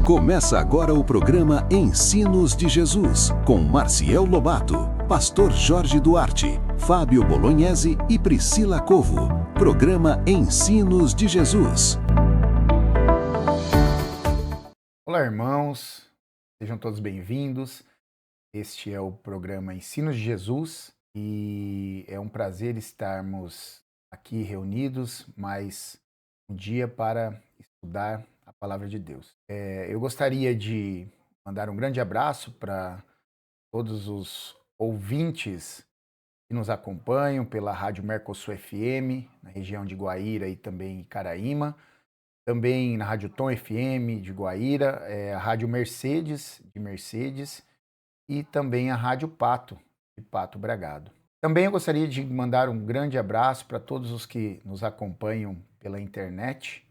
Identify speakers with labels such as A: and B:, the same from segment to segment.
A: Começa agora o programa Ensinos de Jesus, com Marciel Lobato, Pastor Jorge Duarte, Fábio Bolognese e Priscila Covo. Programa Ensinos de Jesus.
B: Olá, irmãos, sejam todos bem-vindos. Este é o programa Ensinos de Jesus e é um prazer estarmos aqui reunidos mais um dia para estudar a palavra de Deus. Eu gostaria de mandar um grande abraço para todos os ouvintes que nos acompanham pela Rádio Mercosul FM, na região de Guaíra e também Caraíma. Também na Rádio Tom FM de Guaíra, a Rádio Mercedes, de Mercedes, e também a Rádio Pato, de Pato Bragado. Também eu gostaria de mandar um grande abraço para todos os que nos acompanham pela internet,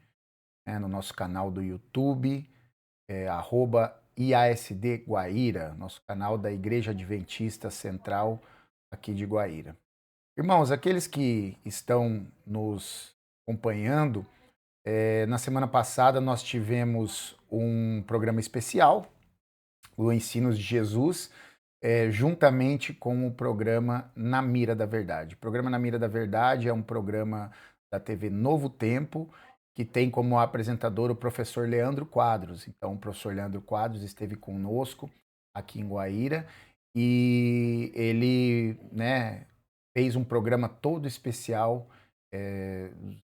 B: no nosso canal do YouTube, @IASD Guaíra, nosso canal da Igreja Adventista Central aqui de Guaíra. Irmãos, aqueles que estão nos acompanhando, na semana passada nós tivemos um programa especial, o Ensinos de Jesus, juntamente com o programa Na Mira da Verdade. O programa Na Mira da Verdade é um programa da TV Novo Tempo, que tem como apresentador o professor Leandro Quadros. Então, o professor Leandro Quadros esteve conosco aqui em Guaíra e ele fez um programa todo especial,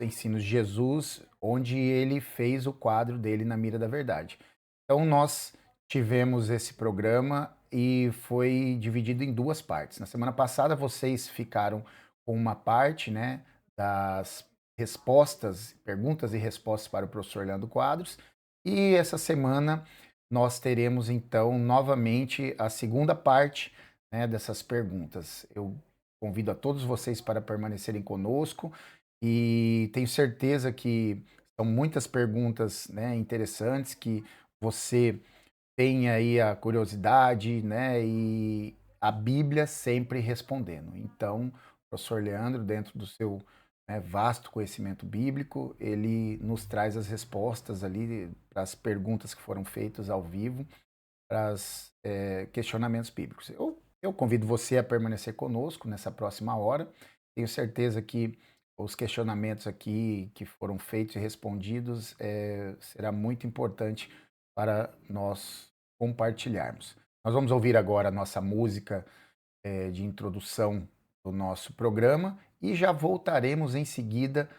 B: Ensinos de Jesus, onde ele fez o quadro dele Na Mira da Verdade. Então, nós tivemos esse programa e foi dividido em duas partes. Na semana passada, vocês ficaram com uma parte, das respostas, perguntas e respostas para o professor Leandro Quadros, e essa semana nós teremos, então, novamente a segunda parte, dessas perguntas. Eu convido a todos vocês para permanecerem conosco e tenho certeza que são muitas perguntas, interessantes, que você tem aí a curiosidade, e a Bíblia sempre respondendo. Então, o professor Leandro, dentro do seu vasto conhecimento bíblico, ele nos traz as respostas ali para as perguntas que foram feitas ao vivo, para os questionamentos bíblicos. Eu convido você a permanecer conosco nessa próxima hora. Tenho certeza que os questionamentos aqui que foram feitos e respondidos será muito importante para nós compartilharmos. Nós vamos ouvir agora a nossa música de introdução do nosso programa e já voltaremos em seguida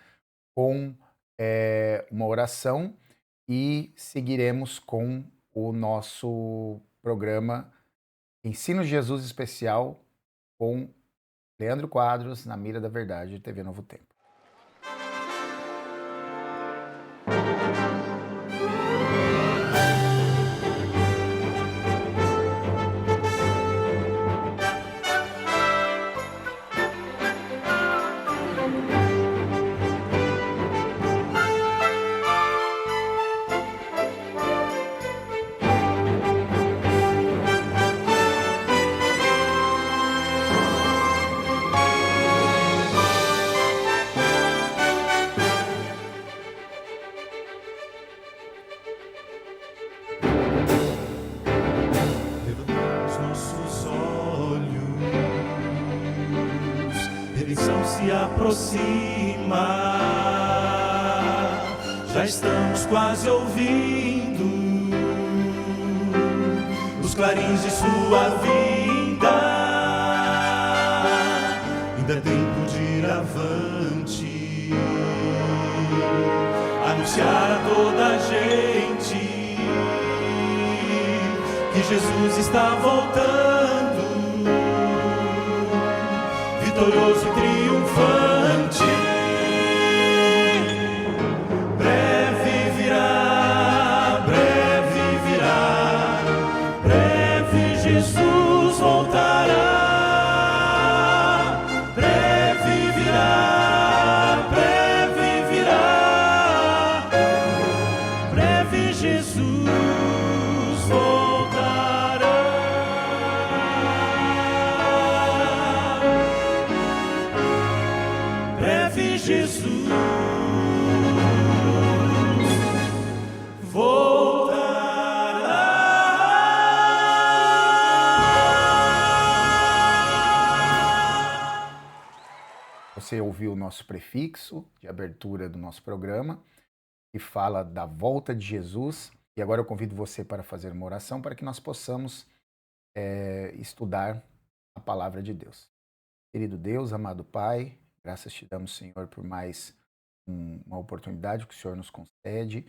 B: com uma oração e seguiremos com o nosso programa Ensino de Jesus Especial com Leandro Quadros, Na Mira da Verdade, TV Novo Tempo.
C: Já estamos quase ouvindo os clarins de sua vinda. Ainda é tempo de ir avante, anunciar a toda a gente que Jesus está voltando, vitorioso e triunfante. Jesus voltará, breve virá, breve virá, breve Jesus voltará.
B: você ouviu o nosso prefixo de abertura do nosso programa, que fala da volta de Jesus. E agora eu convido você para fazer uma oração para que nós possamos estudar a palavra de Deus. Querido Deus, amado Pai, graças te damos, Senhor, por mais uma oportunidade que o Senhor nos concede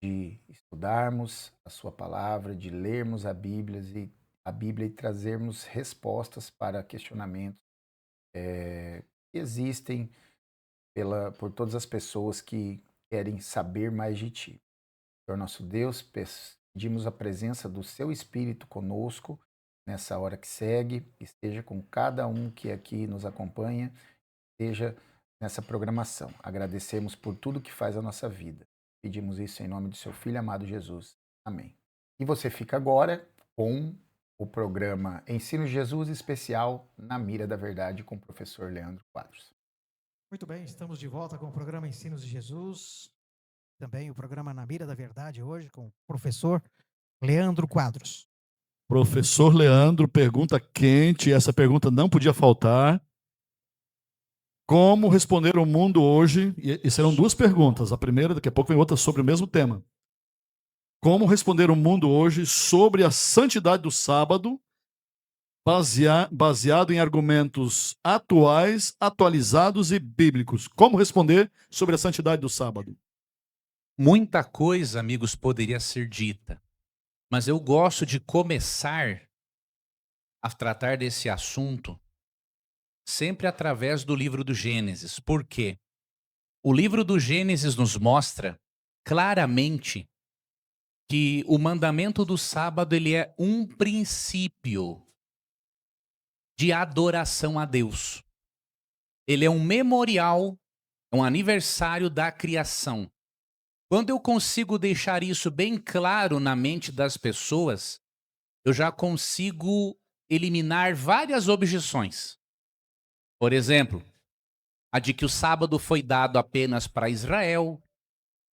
B: de estudarmos a sua palavra, de lermos a Bíblia e trazermos respostas para questionamentos que existem por todas as pessoas que querem saber mais de Ti. Senhor nosso Deus, pedimos a presença do Seu Espírito conosco nessa hora que segue, esteja com cada um que aqui nos acompanha, esteja nessa programação. Agradecemos por tudo que faz a nossa vida. Pedimos isso em nome do Seu Filho amado Jesus. Amém. E você fica agora com o programa Ensino de Jesus especial Na Mira da Verdade com o professor Leandro Quadros.
D: Muito bem, estamos de volta com o programa Ensinos de Jesus, também o programa Na Mira da Verdade hoje com o professor Leandro Quadros.
E: Professor Leandro, pergunta quente, essa pergunta não podia faltar. Como responder o mundo hoje? E serão duas perguntas, a primeira, daqui a pouco vem outra sobre o mesmo tema. Como responder o mundo hoje sobre a santidade do sábado, baseado em argumentos atuais, atualizados e bíblicos. Como responder sobre a santidade do sábado?
F: Muita coisa, amigos, poderia ser dita, mas eu gosto de começar a tratar desse assunto sempre através do livro do Gênesis. Por quê? O livro do Gênesis nos mostra claramente que o mandamento do sábado ele é um princípio de adoração a Deus. Ele é um memorial, um aniversário da criação. Quando eu consigo deixar isso bem claro na mente das pessoas, eu já consigo eliminar várias objeções. Por exemplo, a de que o sábado foi dado apenas para Israel,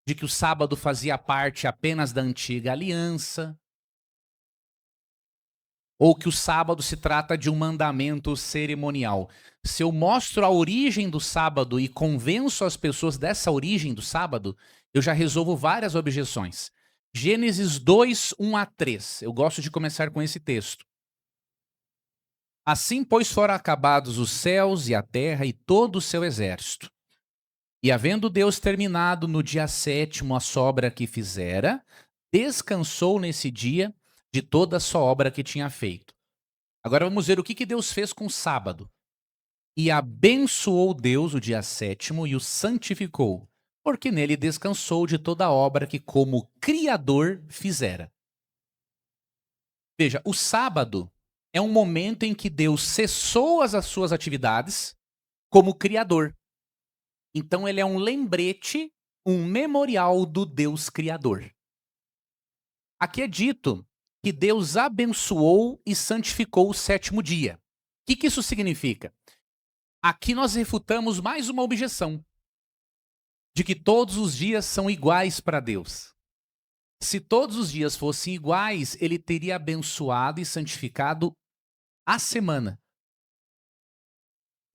F: de que o sábado fazia parte apenas da antiga aliança, ou que o sábado se trata de um mandamento cerimonial. Se eu mostro a origem do sábado e convenço as pessoas dessa origem do sábado, eu já resolvo várias objeções. Gênesis 2, 1 a 3. Eu gosto de começar com esse texto. Assim, pois, foram acabados os céus e a terra e todo o seu exército. E havendo Deus terminado no dia 7º a sua obra que fizera, descansou nesse dia de toda a sua obra que tinha feito. Agora vamos ver o que Deus fez com o sábado. E abençoou Deus o dia 7º e o santificou, porque nele descansou de toda a obra que como Criador fizera. Veja, o sábado é um momento em que Deus cessou as suas atividades como Criador. Então ele é um lembrete, um memorial do Deus Criador. Aqui é dito que Deus abençoou e santificou o 7º dia. O que isso significa? Aqui nós refutamos mais uma objeção, de que todos os dias são iguais para Deus. Se todos os dias fossem iguais, ele teria abençoado e santificado a semana.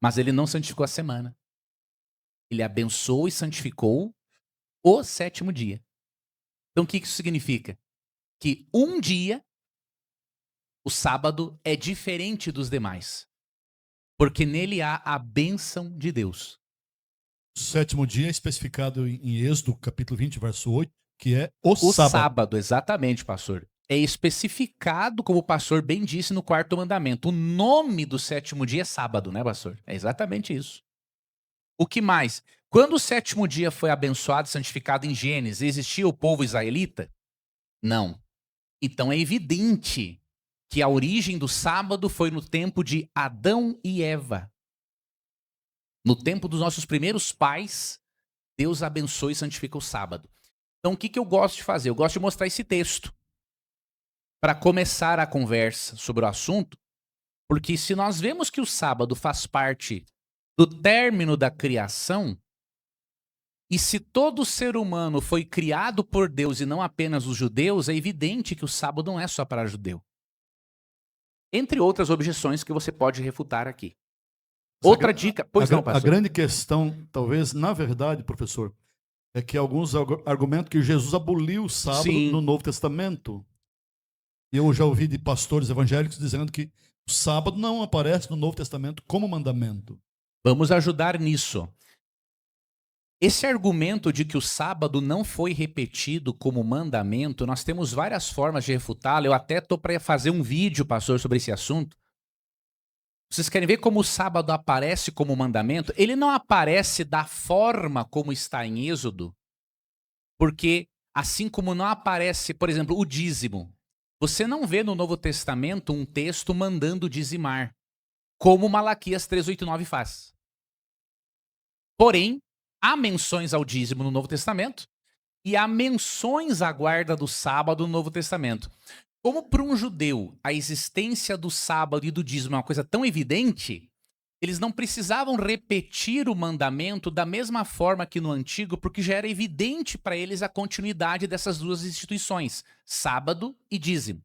F: Mas ele não santificou a semana. Ele abençoou e santificou o 7º dia. Então o que isso significa? Que um dia, o sábado, é diferente dos demais. Porque nele há a bênção de Deus.
E: O 7º dia é especificado em Êxodo, capítulo 20, verso 8, que é o
F: sábado.
E: sábado.
F: Exatamente, pastor. É especificado, como o pastor bem disse no 4º mandamento. O nome do 7º dia é sábado, né, pastor? É exatamente isso. O que mais? Quando o 7º dia foi abençoado e santificado em Gênesis, existia o povo israelita? Não. Então é evidente que a origem do sábado foi no tempo de Adão e Eva. No tempo dos nossos primeiros pais, Deus abençoa e santifica o sábado. Então o que eu gosto de fazer? Eu gosto de mostrar esse texto para começar a conversa sobre o assunto, porque se nós vemos que o sábado faz parte do término da criação, e se todo ser humano foi criado por Deus e não apenas os judeus, é evidente que o sábado não é só para judeu. Entre outras objeções que você pode refutar aqui. Outra dica, pois não,
E: A
F: pastor.
E: grande questão, talvez, na verdade, professor, é que alguns argumentam que Jesus aboliu o sábado
F: Sim.
E: no Novo Testamento. Eu já ouvi de pastores evangélicos dizendo que o sábado não aparece no Novo Testamento como mandamento.
F: Vamos ajudar nisso. Esse argumento de que o sábado não foi repetido como mandamento, nós temos várias formas de refutá-lo. Eu até estou para fazer um vídeo, pastor, sobre esse assunto. Vocês querem ver como o sábado aparece como mandamento? Ele não aparece da forma como está em Êxodo, porque assim como não aparece, por exemplo, o dízimo, você não vê no Novo Testamento um texto mandando dizimar, como Malaquias 3:8 e 9 faz. Porém, há menções ao dízimo no Novo Testamento e há menções à guarda do sábado no Novo Testamento. Como para um judeu a existência do sábado e do dízimo é uma coisa tão evidente, eles não precisavam repetir o mandamento da mesma forma que no Antigo, porque já era evidente para eles a continuidade dessas duas instituições, sábado e dízimo.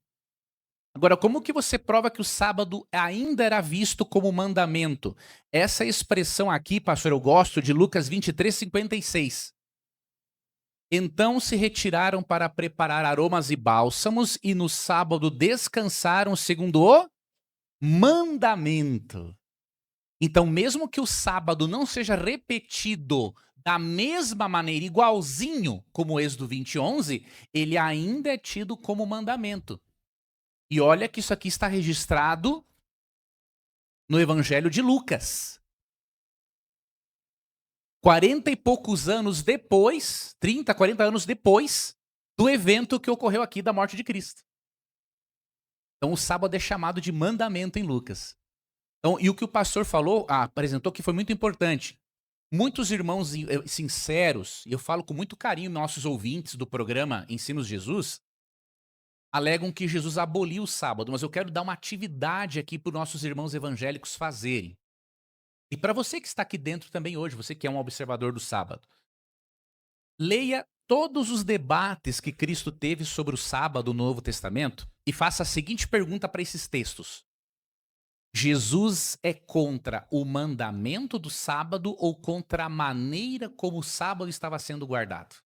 F: Agora, como que você prova que o sábado ainda era visto como mandamento? Essa expressão aqui, pastor, eu gosto de Lucas 23:56. Então se retiraram para preparar aromas e bálsamos e no sábado descansaram segundo o mandamento. Então, mesmo que o sábado não seja repetido da mesma maneira, igualzinho como o Êxodo 20:11, ele ainda é tido como mandamento. E olha que isso aqui está registrado no Evangelho de Lucas. 40 e poucos anos depois, 30, 40 anos depois do evento que ocorreu aqui da morte de Cristo. Então o sábado é chamado de mandamento em Lucas. Então, e o que o pastor falou, apresentou que foi muito importante. Muitos irmãos sinceros, e eu falo com muito carinho nossos ouvintes do programa Ensinos de Jesus, alegam que Jesus aboliu o sábado, mas eu quero dar uma atividade aqui para os nossos irmãos evangélicos fazerem. E para você que está aqui dentro também hoje, você que é um observador do sábado, leia todos os debates que Cristo teve sobre o sábado no Novo Testamento e faça a seguinte pergunta para esses textos. Jesus é contra o mandamento do sábado ou contra a maneira como o sábado estava sendo guardado?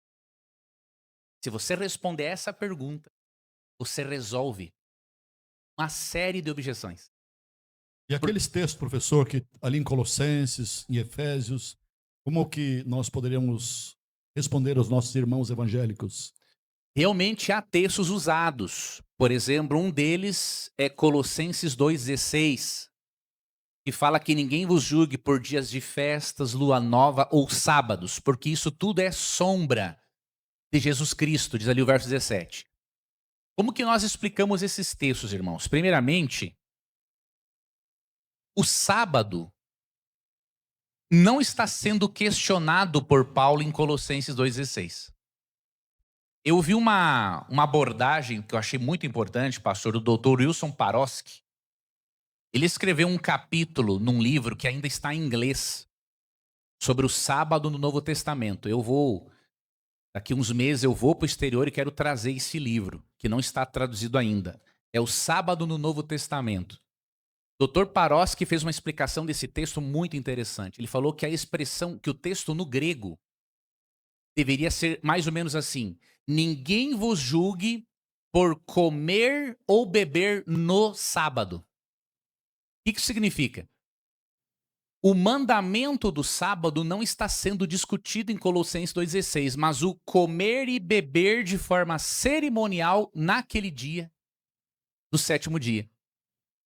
F: Se você responder essa pergunta, você resolve uma série de objeções.
E: E aqueles textos, professor, que ali em Colossenses, em Efésios, como que nós poderíamos responder aos nossos irmãos evangélicos?
F: Realmente há textos usados. Por exemplo, um deles é Colossenses 2:16, que fala que ninguém vos julgue por dias de festas, lua nova ou sábados, porque isso tudo é sombra de Jesus Cristo, diz ali o verso 17. Como que nós explicamos esses textos, irmãos? Primeiramente, o sábado não está sendo questionado por Paulo em Colossenses 2:16. Eu vi uma abordagem que eu achei muito importante, pastor, do Dr. Wilson Paroski. Ele escreveu um capítulo num livro que ainda está em inglês sobre o sábado no Novo Testamento. Daqui uns meses eu vou para o exterior e quero trazer esse livro, que não está traduzido ainda. É o Sábado no Novo Testamento. Dr. Paroski fez uma explicação desse texto muito interessante. Ele falou que a expressão, que o texto no grego deveria ser mais ou menos assim: ninguém vos julgue por comer ou beber no sábado. O que isso significa? O mandamento do sábado não está sendo discutido em Colossenses 2:16, mas o comer e beber de forma cerimonial naquele dia, do sétimo dia.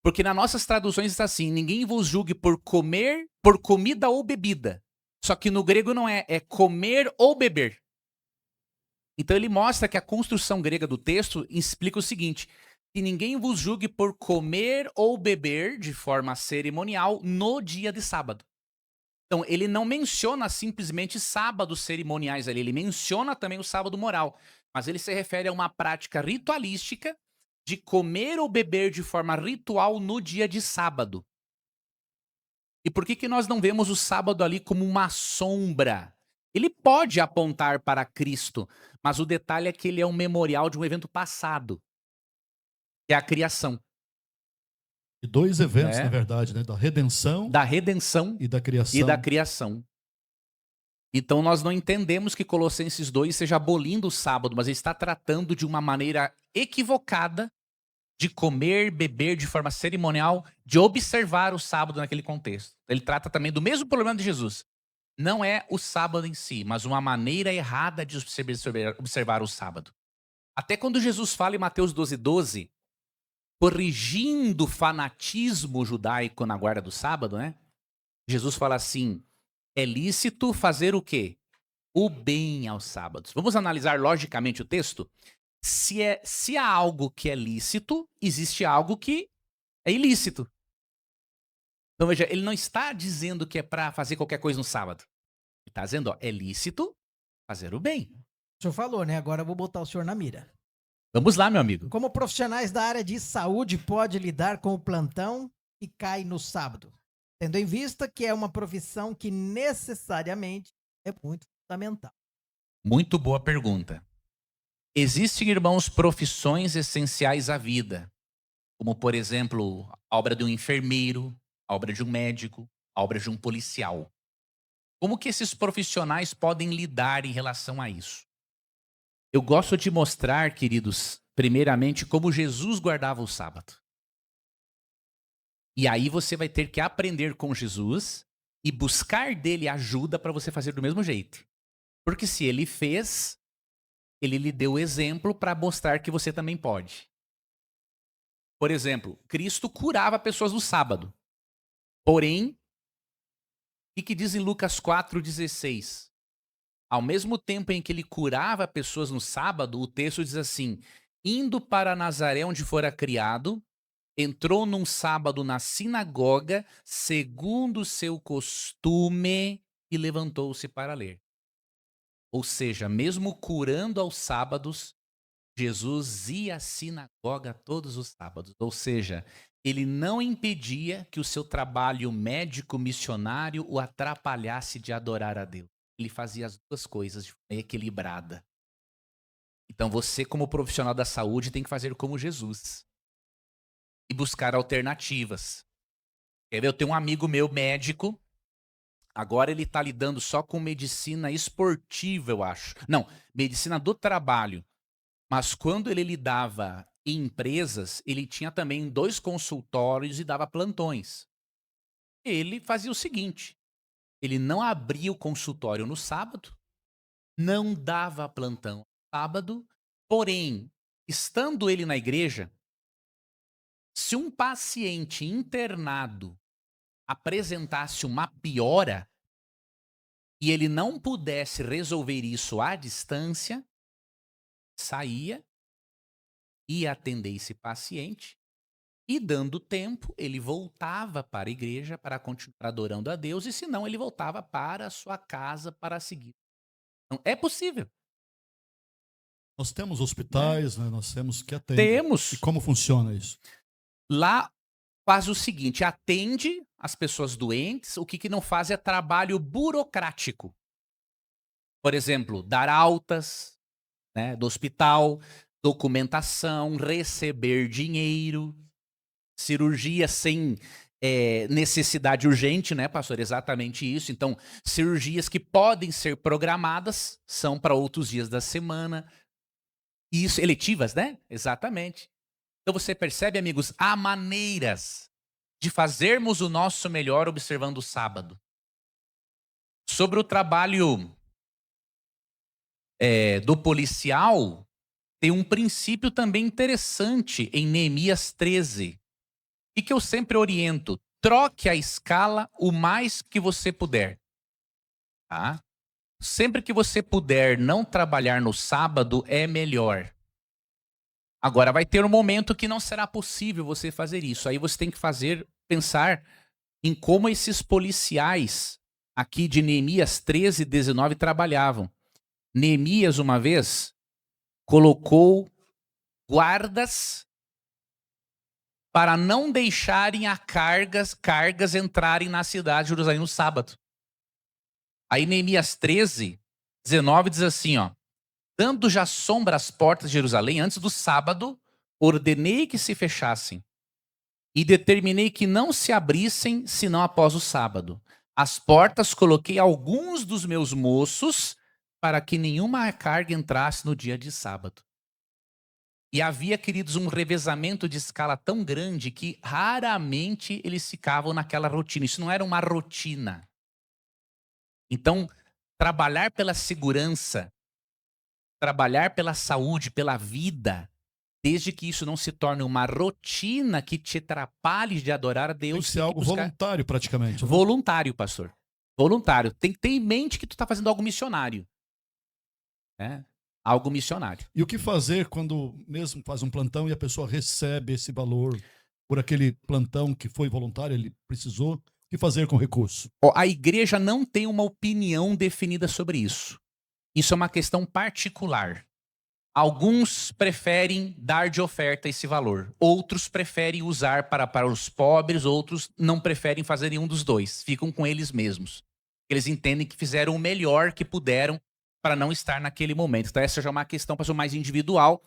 F: Porque nas nossas traduções está assim: ninguém vos julgue por comer, por comida ou bebida. Só que no grego não é comer ou beber. Então ele mostra que a construção grega do texto explica o seguinte: que ninguém vos julgue por comer ou beber de forma cerimonial no dia de sábado. Então ele não menciona simplesmente sábados cerimoniais ali, ele menciona também o sábado moral, mas ele se refere a uma prática ritualística de comer ou beber de forma ritual no dia de sábado. E por que nós não vemos o sábado ali como uma sombra? Ele pode apontar para Cristo, mas o detalhe é que ele é um memorial de um evento passado, que é a criação.
E: E dois eventos,
F: né?
E: na verdade, né? Da redenção
F: Da redenção
E: e da criação.
F: e da criação. Então nós não entendemos que Colossenses 2 esteja abolindo o sábado, mas ele está tratando de uma maneira equivocada de comer, beber de forma cerimonial, de observar o sábado naquele contexto. Ele trata também do mesmo problema de Jesus. Não é o sábado em si, mas uma maneira errada de observar o sábado. Até quando Jesus fala em Mateus 12:12, corrigindo o fanatismo judaico na guarda do sábado, né? Jesus fala assim: é lícito fazer o quê? O bem aos sábados. Vamos analisar logicamente o texto? Se há algo que é lícito, existe algo que é ilícito. Então veja, ele não está dizendo que é para fazer qualquer coisa no sábado. Ele está dizendo, ó, é lícito fazer o bem.
D: O senhor falou, né? Agora eu vou botar o senhor na mira.
F: Vamos lá, meu amigo.
D: Como profissionais da área de saúde pode lidar com o plantão que cai no sábado? Tendo em vista que é uma profissão que necessariamente é muito fundamental.
F: Muito boa pergunta. Existem, irmãos, profissões essenciais à vida, como, por exemplo, a obra de um enfermeiro, a obra de um médico, a obra de um policial. Como que esses profissionais podem lidar em relação a isso? Eu gosto de mostrar, queridos, primeiramente, como Jesus guardava o sábado. E aí você vai ter que aprender com Jesus e buscar dele ajuda para você fazer do mesmo jeito. Porque se ele fez, ele lhe deu o exemplo para mostrar que você também pode. Por exemplo, Cristo curava pessoas no sábado. Porém, o que diz em Lucas 4,16? Ao mesmo tempo em que ele curava pessoas no sábado, o texto diz assim: indo para Nazaré, onde fora criado, entrou num sábado na sinagoga, segundo o seu costume, e levantou-se para ler. Ou seja, mesmo curando aos sábados, Jesus ia à sinagoga todos os sábados. Ou seja, ele não impedia que o seu trabalho médico missionário o atrapalhasse de adorar a Deus. Ele fazia as duas coisas de forma equilibrada. Então você, como profissional da saúde, tem que fazer como Jesus. E buscar alternativas. Quer ver? Eu tenho um amigo meu, médico. Agora ele está lidando só com medicina esportiva, eu acho. Não, medicina do trabalho. Mas quando ele lidava em empresas, ele tinha também 2 consultórios e dava plantões. Ele fazia o seguinte: ele não abria o consultório no sábado, não dava plantão no sábado, porém, estando ele na igreja, se um paciente internado apresentasse uma piora e ele não pudesse resolver isso à distância, saía, ia atender esse paciente e, dando tempo, ele voltava para a igreja para continuar adorando a Deus, e se não, ele voltava para a sua casa para seguir. Então, é possível.
E: Nós temos hospitais, né? Nós temos que atender.
F: Temos.
E: E como funciona isso?
F: Lá faz o seguinte: atende as pessoas doentes, o que não faz é trabalho burocrático. Por exemplo, dar altas, né, do hospital, documentação, receber dinheiro, cirurgia sem necessidade urgente, né, pastor? Exatamente isso. Então, cirurgias que podem ser programadas são para outros dias da semana. Isso, eletivas, né? Exatamente. Então você percebe, amigos, há maneiras de fazermos o nosso melhor observando o sábado. Sobre o trabalho do policial, tem um princípio também interessante em Neemias 13. E que eu sempre oriento: troque a escala o mais que você puder. Tá? Sempre que você puder não trabalhar no sábado, é melhor. Agora, vai ter um momento que não será possível você fazer isso. Aí você tem que pensar em como esses policiais aqui de Neemias 13, 19 trabalhavam. Neemias, uma vez, colocou guardas para não deixarem cargas entrarem na cidade de Jerusalém no sábado. Aí Neemias 13, 19 diz assim, ó: dando já sombra às portas de Jerusalém, antes do sábado, ordenei que se fechassem. e determinei que não se abrissem senão após o sábado. Às portas coloquei alguns dos meus moços para que nenhuma carga entrasse no dia de sábado. E havia, queridos, um revezamento de escala tão grande que raramente eles ficavam naquela rotina. Isso não era uma rotina. Então, trabalhar pela segurança, trabalhar pela saúde, pela vida, desde que isso não se torne uma rotina que te atrapalhe de adorar a
E: Tem
F: Deus.
E: que ser algo voluntário, praticamente. Né?
F: Voluntário, pastor. Voluntário. Tem que ter em mente que tu está fazendo algo missionário. Né? Algo missionário.
E: E o que fazer quando mesmo faz um plantão e a pessoa recebe esse valor por aquele plantão que foi voluntário, ele precisou? O que fazer com o recurso?
F: A igreja não tem uma opinião definida sobre isso. Isso é uma questão particular. Alguns preferem dar de oferta esse valor. Outros preferem usar para os pobres. Outros não preferem fazer nenhum dos dois. Ficam com eles mesmos. Eles entendem que fizeram o melhor que puderam para não estar naquele momento. Então essa já é uma questão mais individual.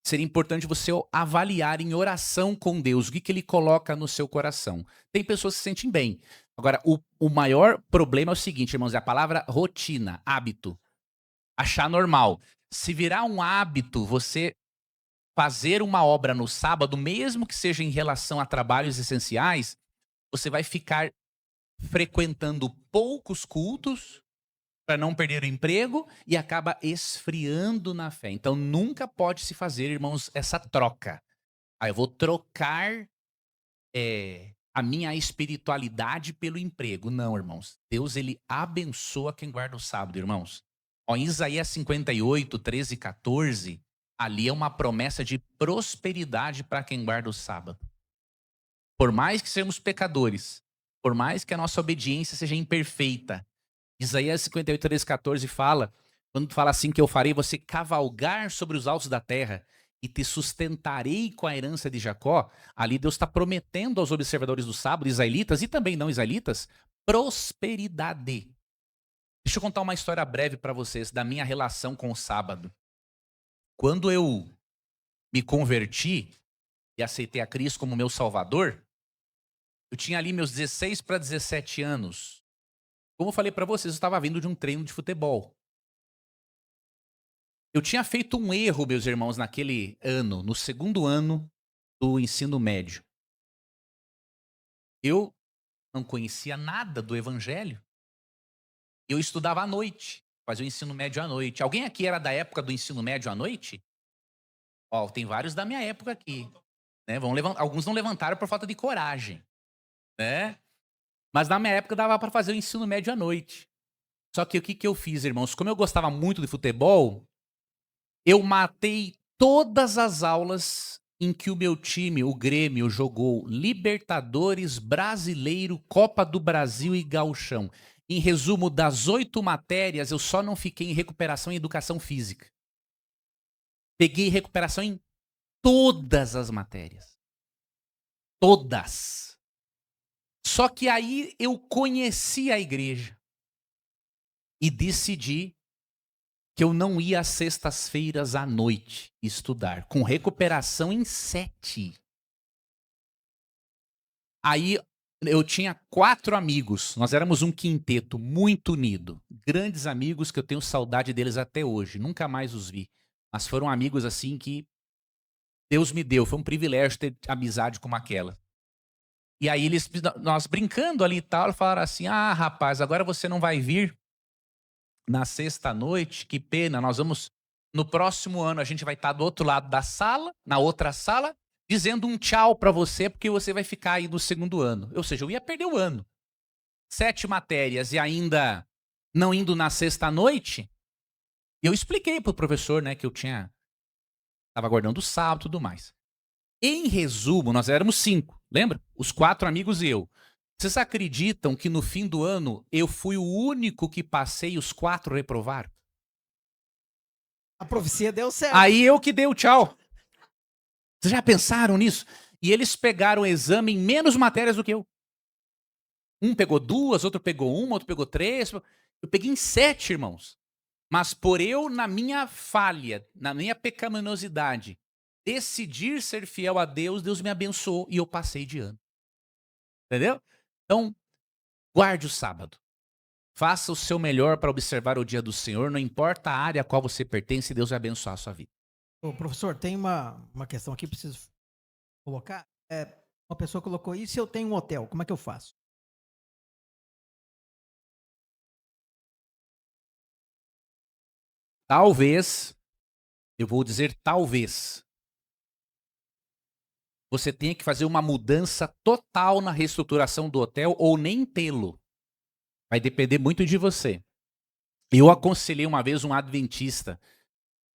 F: Seria importante você avaliar em oração com Deus o que ele coloca no seu coração. Tem pessoas que se sentem bem. Agora, o maior problema é o seguinte, irmãos, é a palavra rotina, hábito. Achar normal. Se virar um hábito você fazer uma obra no sábado, mesmo que seja em relação a trabalhos essenciais, você vai ficar frequentando poucos cultos para não perder o emprego e acaba esfriando na fé. Então nunca pode se fazer, irmãos, essa troca. Eu vou trocar a minha espiritualidade pelo emprego. Não, irmãos. Deus, ele abençoa quem guarda o sábado, irmãos. Em Isaías 58, 13 e 14, ali é uma promessa de prosperidade para quem guarda o sábado. Por mais que sejamos pecadores, por mais que a nossa obediência seja imperfeita, Isaías 58, 13 e 14 fala, quando fala assim, que eu farei você cavalgar sobre os altos da terra e te sustentarei com a herança de Jacó, ali Deus está prometendo aos observadores do sábado, israelitas e também não israelitas, prosperidade. Deixa eu contar uma história breve para vocês da minha relação com o sábado. Quando eu me converti e aceitei a Cristo como meu salvador, eu tinha ali meus 16 para 17 anos. Como eu falei para vocês, eu estava vindo de um treino de futebol. Eu tinha feito um erro, meus irmãos, naquele ano, no segundo ano do ensino médio. Eu não conhecia nada do evangelho. Eu estudava à noite, fazia o ensino médio à noite. Alguém aqui era da época do ensino médio à noite? Tem vários da minha época aqui. Né? Alguns não levantaram por falta de coragem. Né? Mas na minha época dava para fazer o ensino médio à noite. Só que o que eu fiz, irmãos? Como eu gostava muito de futebol, eu matei todas as aulas em que o meu time, o Grêmio, jogou Libertadores, Brasileiro, Copa do Brasil e Gauchão. Em resumo, das 8 matérias, eu só não fiquei em recuperação em educação física. Peguei recuperação em todas as matérias. Todas. Só que aí eu conheci a igreja. E decidi que eu não ia às sextas-feiras à noite estudar, com recuperação em 7. Aí eu tinha 4 amigos, nós éramos um quinteto muito unido, grandes amigos que eu tenho saudade deles até hoje, nunca mais os vi, mas foram amigos assim que Deus me deu, foi um privilégio ter amizade como aquela. E aí nós brincando ali e tal, falaram assim, rapaz, agora você não vai vir na sexta-noite, que pena, nós vamos, no próximo ano a gente vai estar do outro lado da sala, na outra sala, dizendo um tchau para você, porque você vai ficar aí no segundo ano. Ou seja, eu ia perder o ano. 7 matérias e ainda não indo na sexta-noite. E eu expliquei pro professor, né, que eu estava guardando o sábado e tudo mais. Em resumo, nós éramos 5, lembra? Os 4 amigos e eu. Vocês acreditam que no fim do ano eu fui o único que passei e os 4 reprovaram?
D: A profecia deu certo.
F: Aí eu que dei o tchau. Vocês já pensaram nisso? E eles pegaram o exame em menos matérias do que eu. Um pegou 2, outro pegou 1, outro pegou 3. Eu peguei em 7, irmãos. Mas por eu, na minha falha, na minha pecaminosidade, decidir ser fiel a Deus, Deus me abençoou e eu passei de ano. Entendeu? Então, guarde o sábado. Faça o seu melhor para observar o dia do Senhor, não importa a área a qual você pertence, Deus vai abençoar a sua vida.
D: Ô, professor, tem uma questão aqui, preciso colocar. Uma pessoa colocou, e se eu tenho um hotel, como é que eu faço?
F: Talvez, eu vou dizer talvez, você tenha que fazer uma mudança total na reestruturação do hotel ou nem tê-lo. Vai depender muito de você. Eu aconselhei uma vez um adventista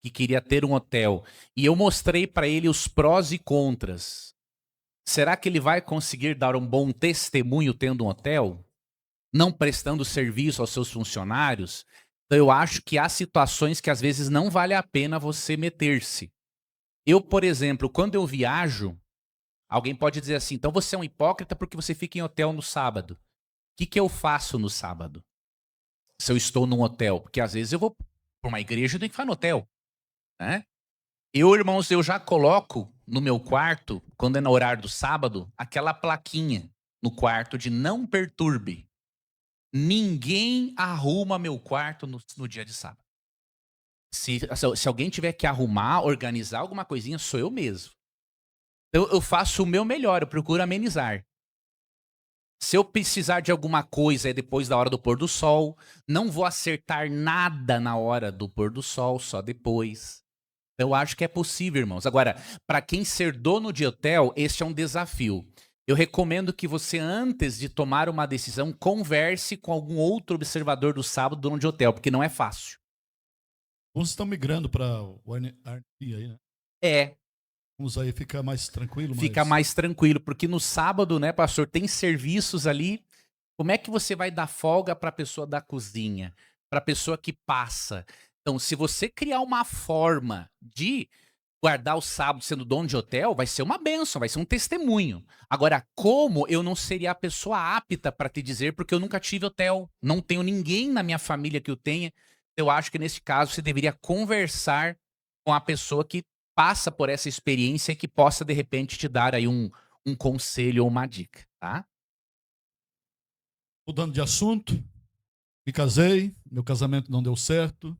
F: que queria ter um hotel e eu mostrei para ele os prós e contras. Será que ele vai conseguir dar um bom testemunho tendo um hotel? Não prestando serviço aos seus funcionários? Então eu acho que há situações que às vezes não vale a pena você meter-se. Eu, por exemplo, quando eu viajo, alguém pode dizer assim, então você é um hipócrita porque você fica em hotel no sábado. O que eu faço no sábado? Se eu estou num hotel? Porque às vezes eu vou para uma igreja e tenho que ficar no hotel. Né? Irmãos, eu já coloco no meu quarto, quando é no horário do sábado, aquela plaquinha no quarto de não perturbe. Ninguém arruma meu quarto no dia de sábado. Se alguém tiver que arrumar, organizar alguma coisinha, sou eu mesmo. Eu faço o meu melhor, eu procuro amenizar. Se eu precisar de alguma coisa é depois da hora do pôr do sol, não vou acertar nada na hora do pôr do sol, só depois. Eu acho que é possível, irmãos. Agora, para quem ser dono de hotel, este é um desafio. Eu recomendo que você, antes de tomar uma decisão, converse com algum outro observador do sábado, dono de hotel, porque não é fácil.
E: Uns estão migrando para o Airbnb aí, né?
F: É.
E: Uns aí fica mais tranquilo.
F: Fica mais tranquilo, porque no sábado, né, pastor, tem serviços ali. Como é que você vai dar folga para a pessoa da cozinha, para a pessoa que passa? Então, se você criar uma forma de guardar o sábado sendo dono de hotel, vai ser uma bênção, vai ser um testemunho. Agora, como eu não seria a pessoa apta para te dizer, porque eu nunca tive hotel, não tenho ninguém na minha família que o tenha, eu acho que nesse caso você deveria conversar com a pessoa que passa por essa experiência e que possa, de repente, te dar aí um conselho ou uma dica, tá?
E: Mudando de assunto, me casei, meu casamento não deu certo,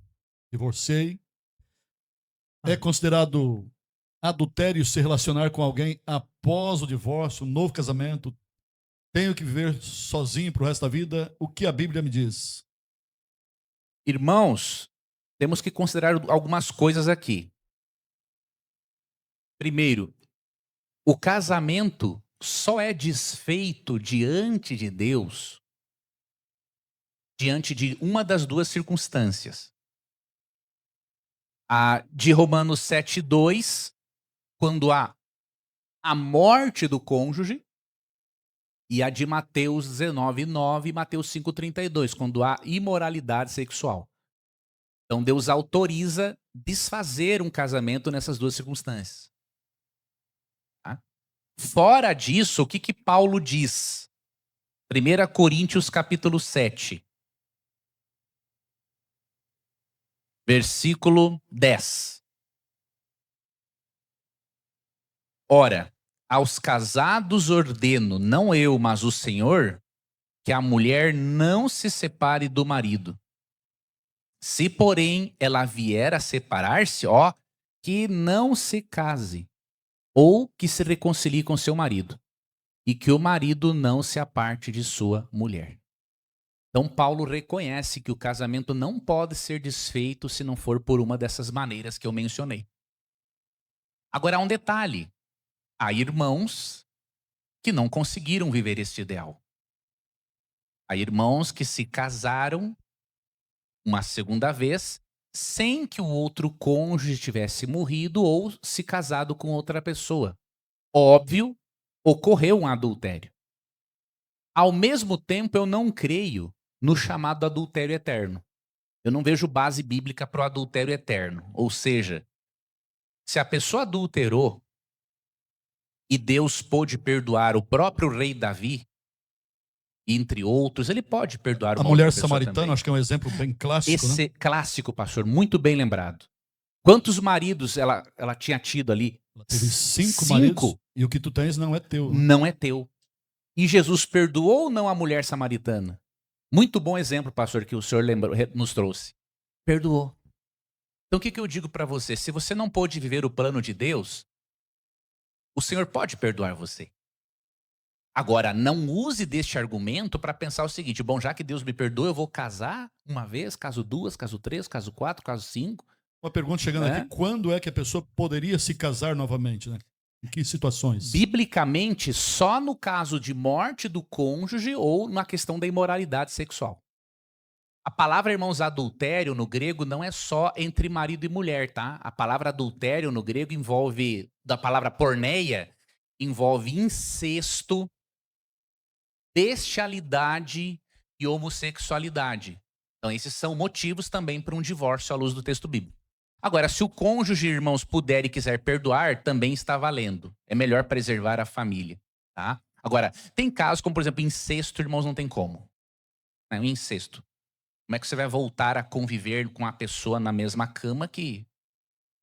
E: divorciei. É considerado adultério se relacionar com alguém após o divórcio, um novo casamento? Tenho que viver sozinho pro resto da vida? O que a Bíblia me diz?
F: Irmãos, temos que considerar algumas coisas aqui. Primeiro, o casamento só é desfeito diante de Deus diante de uma das duas circunstâncias. A de Romanos 7:2, quando há a morte do cônjuge, e a de Mateus 19:9 e Mateus 5:32, quando há imoralidade sexual. Então Deus autoriza desfazer um casamento nessas duas circunstâncias. Tá? Fora disso, o que Paulo diz? 1 Coríntios capítulo 7. Versículo 10. Ora, aos casados ordeno, não eu, mas o Senhor, que a mulher não se separe do marido. Se, porém, ela vier a separar-se, que não se case, ou que se reconcilie com seu marido, e que o marido não se aparte de sua mulher. Então, Paulo reconhece que o casamento não pode ser desfeito se não for por uma dessas maneiras que eu mencionei. Agora, há um detalhe. Há irmãos que não conseguiram viver este ideal. Há irmãos que se casaram uma segunda vez sem que o outro cônjuge tivesse morrido ou se casado com outra pessoa. Óbvio, ocorreu um adultério. Ao mesmo tempo, eu não creio no chamado adultério eterno. Eu não vejo base bíblica para o adultério eterno. Ou seja, se a pessoa adulterou e Deus pôde perdoar o próprio rei Davi, entre outros, ele pode perdoar uma
E: A mulher
F: outra pessoa
E: samaritana,
F: também.
E: acho que é um exemplo bem clássico,
F: Esse
E: né?
F: clássico, pastor, muito bem lembrado. Quantos maridos ela tinha tido ali
E: Ela teve 5
F: 5.
E: maridos e o que tu tens não é teu. Né?
F: Não é teu. E Jesus perdoou ou não a mulher samaritana? Muito bom exemplo, pastor, que o senhor nos trouxe. Perdoou. Então o que eu digo para você? Se você não pôde viver o plano de Deus, o Senhor pode perdoar você. Agora, não use deste argumento para pensar o seguinte: bom, já que Deus me perdoa, eu vou casar uma vez, caso 2, caso 3, caso 4, caso 5.
E: Uma pergunta chegando aqui: quando é que a pessoa poderia se casar novamente? Né? Em que situações?
F: Biblicamente, só no caso de morte do cônjuge ou na questão da imoralidade sexual. A palavra, irmãos, adultério no grego não é só entre marido e mulher, tá? A palavra adultério no grego envolve, da palavra porneia, envolve incesto, bestialidade e homossexualidade. Então, esses são motivos também para um divórcio à luz do texto bíblico. Agora, se o cônjuge, irmãos, puder e quiser perdoar, também está valendo. É melhor preservar a família, tá? Agora, tem casos como, por exemplo, incesto, irmãos, não tem como. É um incesto. Como é que você vai voltar a conviver com a pessoa na mesma cama que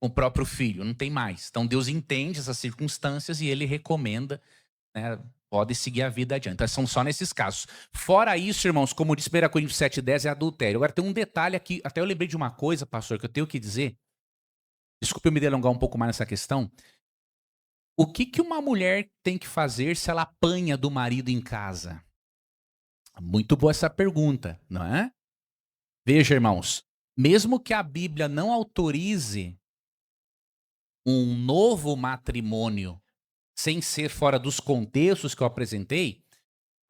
F: com o próprio filho? Não tem mais. Então, Deus entende essas circunstâncias e Ele recomenda, né, pode seguir a vida adiante. Então, são só nesses casos. Fora isso, irmãos, como diz 1 Coríntios 7,10, é adultério. Agora, tem um detalhe aqui, até eu lembrei de uma coisa, pastor, que eu tenho que dizer. Desculpe eu me delongar um pouco mais nessa questão. O que uma mulher tem que fazer se ela apanha do marido em casa? Muito boa essa pergunta, não é? Veja, irmãos, mesmo que a Bíblia não autorize um novo matrimônio sem ser fora dos contextos que eu apresentei,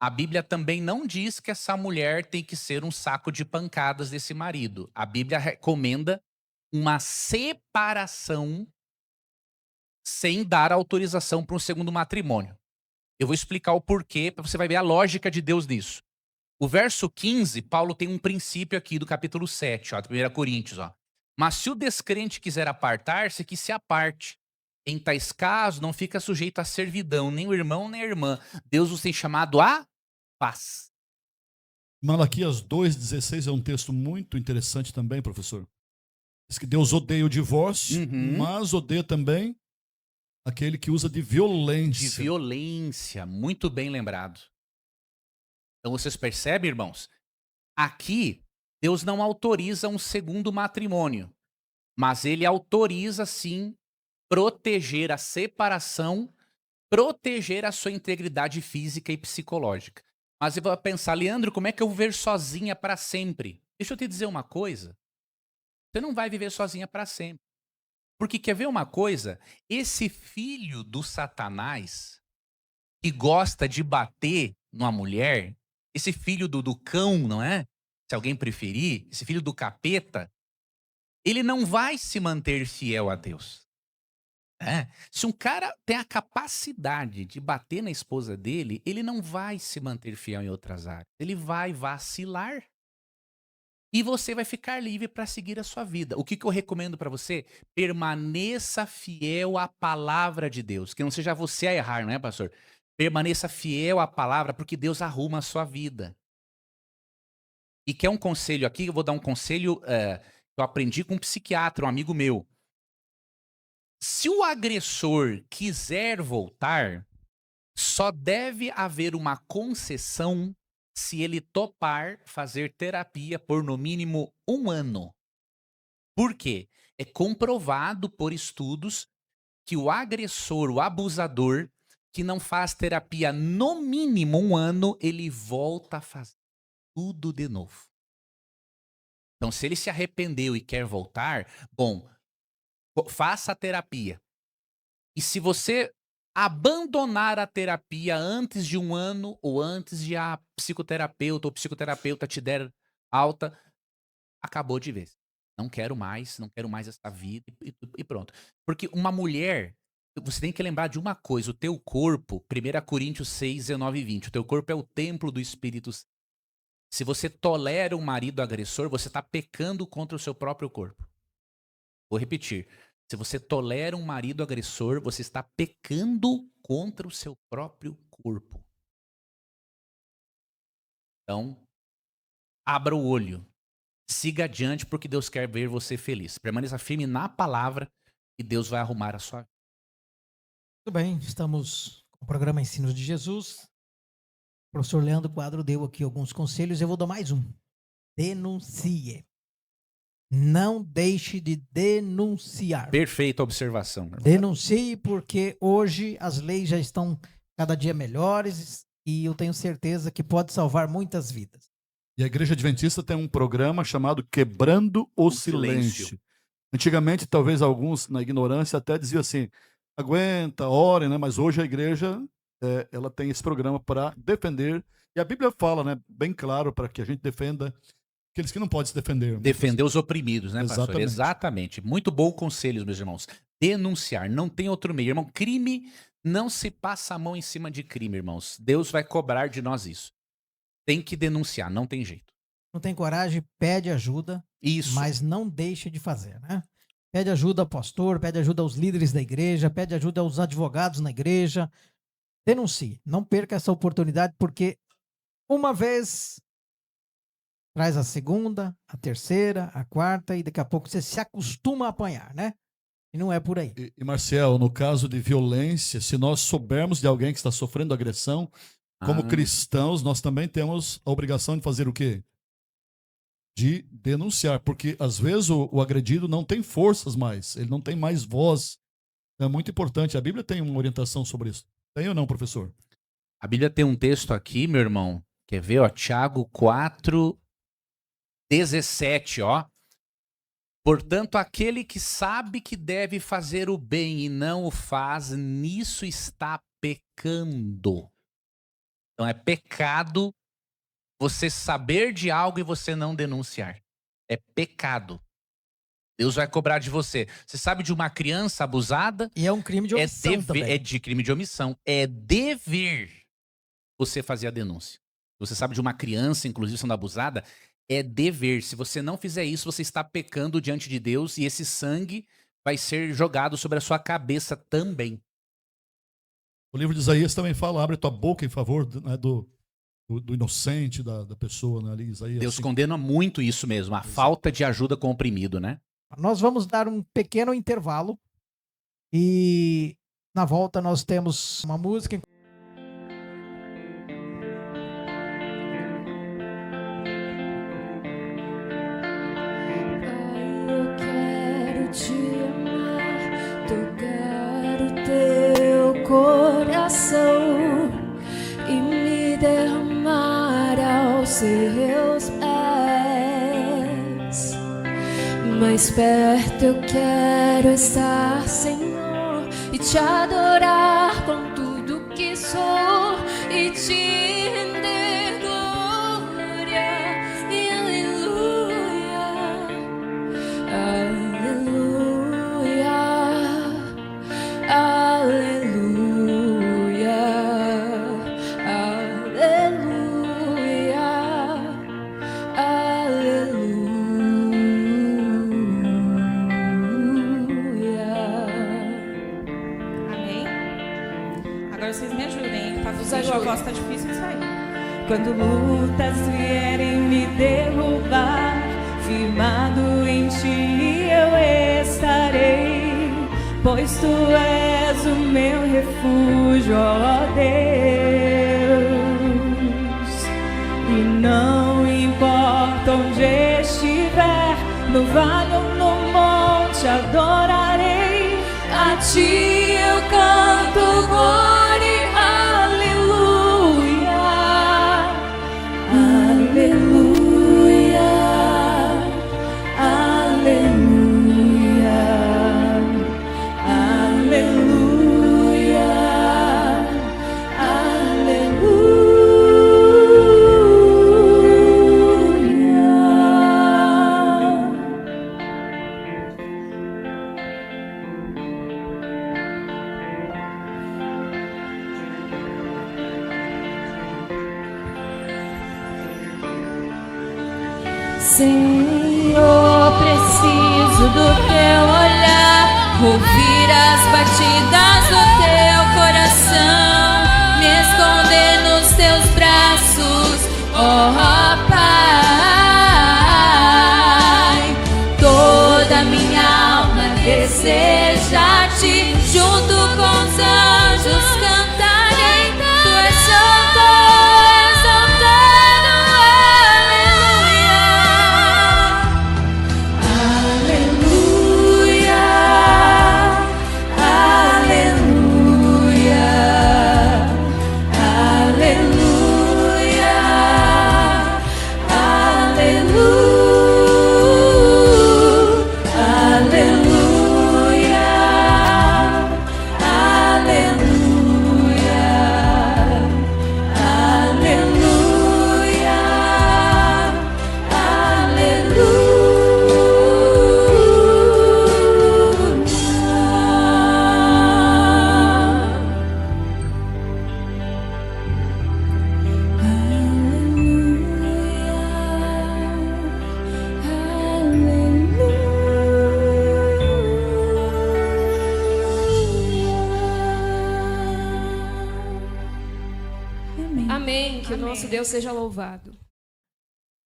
F: a Bíblia também não diz que essa mulher tem que ser um saco de pancadas desse marido. A Bíblia recomenda uma separação sem dar autorização para um segundo matrimônio. Eu vou explicar o porquê, para você vai ver a lógica de Deus nisso. O verso 15, Paulo tem um princípio aqui do capítulo 7, ó, de 1 Coríntios. Ó. Mas se o descrente quiser apartar-se, que se aparte. Em tais casos, não fica sujeito à servidão, nem o irmão, nem a irmã. Deus os tem chamado à paz.
E: Malaquias 2,16 é um texto muito interessante também, professor. Diz que Deus odeia o divórcio, mas odeia também aquele que usa de violência.
F: De violência, muito bem lembrado. Então vocês percebem, irmãos? Aqui, Deus não autoriza um segundo matrimônio, mas Ele autoriza, sim, proteger a separação, proteger a sua integridade física e psicológica. Mas eu vou pensar, Leandro, como é que eu vou viver sozinha para sempre? Deixa eu te dizer uma coisa. Você não vai viver sozinha para sempre. Porque quer ver uma coisa? Esse filho do Satanás, que gosta de bater numa mulher, esse filho do cão, não é? Se alguém preferir, esse filho do capeta, ele não vai se manter fiel a Deus. Se um cara tem a capacidade de bater na esposa dele, ele não vai se manter fiel em outras áreas. Ele vai vacilar. E você vai ficar livre para seguir a sua vida. O que eu recomendo para você? Permaneça fiel à palavra de Deus. Que não seja você a errar, não é, pastor? Permaneça fiel à palavra, porque Deus arruma a sua vida. E quer um conselho aqui? Eu vou dar um conselho que eu aprendi com um psiquiatra, um amigo meu. Se o agressor quiser voltar, só deve haver uma concessão se ele topar fazer terapia por no mínimo 1 ano. Por quê? É comprovado por estudos que o agressor, o abusador, que não faz terapia no mínimo 1 ano, ele volta a fazer tudo de novo. Então, se ele se arrependeu e quer voltar, bom, faça a terapia. E se você abandonar a terapia antes de 1 ano ou antes de a psicoterapeuta ou psicoterapeuta te der alta, acabou de vez. Não quero mais essa vida e pronto. Porque uma mulher, você tem que lembrar de uma coisa, o teu corpo, 1 Coríntios 6, 19 e 20, o teu corpo é o templo do Espírito Santo. Se você tolera um marido agressor, você está pecando contra o seu próprio corpo. Vou repetir. Se você tolera um marido agressor, você está pecando contra o seu próprio corpo. Então, abra o olho. Siga adiante porque Deus quer ver você feliz. Permaneça firme na palavra e Deus vai arrumar a sua vida.
D: Muito bem, estamos com o programa Ensinos de Jesus. O professor Leandro Quadro deu aqui alguns conselhos, eu vou dar mais um. Denuncie. Não deixe de denunciar.
F: Perfeita observação.
D: Denuncie, porque hoje as leis já estão cada dia melhores e eu tenho certeza que pode salvar muitas vidas.
E: E a Igreja Adventista tem um programa chamado Quebrando o Silêncio. Antigamente, talvez alguns, na ignorância, até diziam assim, aguenta, orem, né? Mas hoje a igreja ela tem esse programa para defender. E a Bíblia fala, né, bem claro, para que a gente defenda aqueles que não podem se defender.
F: Defender os oprimidos, né, pastor?
E: Exatamente.
F: Exatamente. Muito bom conselho, meus irmãos. Denunciar, não tem outro meio. Irmão, crime, não se passa a mão em cima de crime, irmãos. Deus vai cobrar de nós isso. Tem que denunciar, não tem jeito.
D: Não tem coragem, pede ajuda,
F: Isso.
D: mas não deixe de fazer, né? Pede ajuda ao pastor, pede ajuda aos líderes da igreja, pede ajuda aos advogados na igreja. Denuncie, não perca essa oportunidade, porque uma vez traz a segunda, a terceira, a quarta, e daqui a pouco você se acostuma a apanhar, né? E não é por aí.
E: E Marcial, no caso de violência, se nós soubermos de alguém que está sofrendo agressão, como cristãos, nós também temos a obrigação de fazer o quê? De denunciar, porque às vezes o agredido não tem forças mais, ele não tem mais voz. É muito importante. A Bíblia tem uma orientação sobre isso. Tem ou não, professor?
F: A Bíblia tem um texto aqui, meu irmão. Quer ver, ó? Tiago 4:17, ó. Portanto, aquele que sabe que deve fazer o bem e não o faz, nisso está pecando. Então é pecado você saber de algo e você não denunciar. É pecado. Deus vai cobrar de você. Você sabe de uma criança abusada?
D: E é um crime de omissão também.
F: É de crime de omissão. É dever você fazer a denúncia. Você sabe de uma criança, inclusive, sendo abusada? É dever. Se você não fizer isso, você está pecando diante de Deus e esse sangue vai ser jogado sobre a sua cabeça também.
E: O livro de Isaías também fala, abre tua boca em favor do inocente, da pessoa, né? Ali, Isaías,
F: Deus
E: assim.
F: condena muito isso mesmo, a falta de ajuda com o oprimido, né?
D: Nós vamos dar um pequeno intervalo e na volta nós temos uma música.
G: Eu quero te amar, tocar o teu coração e me derramar aos seus pés. Mais perto eu quero estar, Senhor, e te adorar com tudo que sou e te render glória e aleluia, aleluia, aleluia, aleluia, aleluia.
H: Amém? Agora vocês me ajudem, hein? Pra usar a voz tá difícil isso aí. Quando lutas vierem me derrubar, firmado em ti eu estarei, pois tu és o meu refúgio, ó Deus. E não importa onde estiver, no vale ou no monte, adorarei. A ti eu canto glória, aleluia, aleluia, aleluia, aleluia, aleluia. Senhor, preciso do teu olhar, ouvir as batidas do teu coração, me esconder nos teus braços, ó Pai. Toda minha alma deseja-te, junto com
G: anjos cantarem, tu és santo, exaltado, aleluia. Aleluia, aleluia,
I: Amém. Que o nosso Deus seja louvado.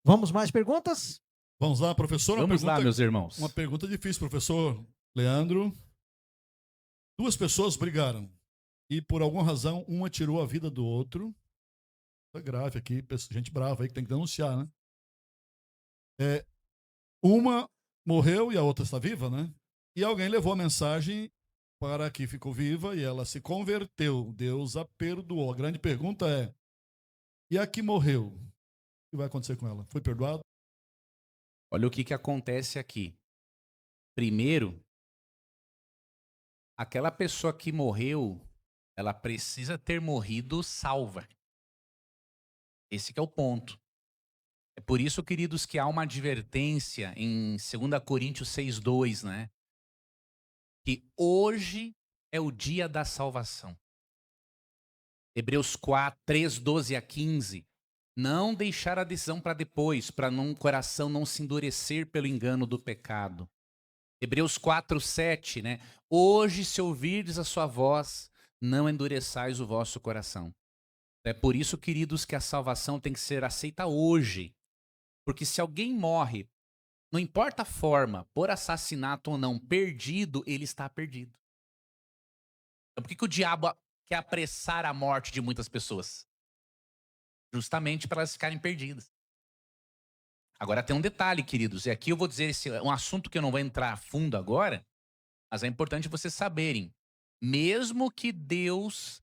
D: Vamos mais perguntas?
E: Vamos lá, professor.
F: Vamos lá, meus irmãos.
E: Uma pergunta difícil, professor Leandro. Duas pessoas brigaram e, por alguma razão, uma tirou a vida do outro. Isso é grave aqui, gente brava aí que tem que denunciar, né? Uma morreu e a outra está viva, né? E alguém levou a mensagem para a que ficou viva e ela se converteu. Deus a perdoou. A grande pergunta é: e a que morreu? O que vai acontecer com ela? Foi perdoado?
F: Olha o que acontece aqui. Primeiro, aquela pessoa que morreu, ela precisa ter morrido salva. Esse que é o ponto. É por isso, queridos, que há uma advertência em 2 Coríntios 6:2, né? Que hoje é o dia da salvação. Hebreus 3:12-15. Não deixar a decisão para depois, para o coração não se endurecer pelo engano do pecado. Hebreus 4:7, né? Hoje, se ouvirdes a sua voz, não endureçais o vosso coração. É por isso, queridos, que a salvação tem que ser aceita hoje. Porque se alguém morre, não importa a forma, por assassinato ou não, perdido, ele está perdido. Então, por que o diabo quer apressar a morte de muitas pessoas? Justamente para elas ficarem perdidas. Agora tem um detalhe, queridos, e aqui eu vou dizer, esse é um assunto que eu não vou entrar a fundo agora, mas é importante vocês saberem. Mesmo que Deus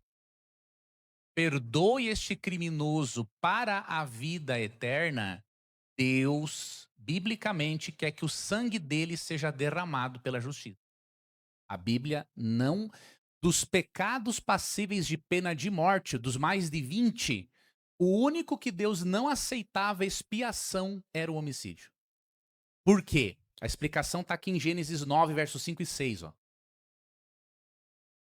F: perdoe este criminoso para a vida eterna, Deus, biblicamente, quer que o sangue dele seja derramado pela justiça. A Bíblia não... Dos pecados passíveis de pena de morte, dos mais de 20, o único que Deus não aceitava expiação era o homicídio. Por quê? A explicação está aqui em Gênesis 9, versos 5 e 6. Ó.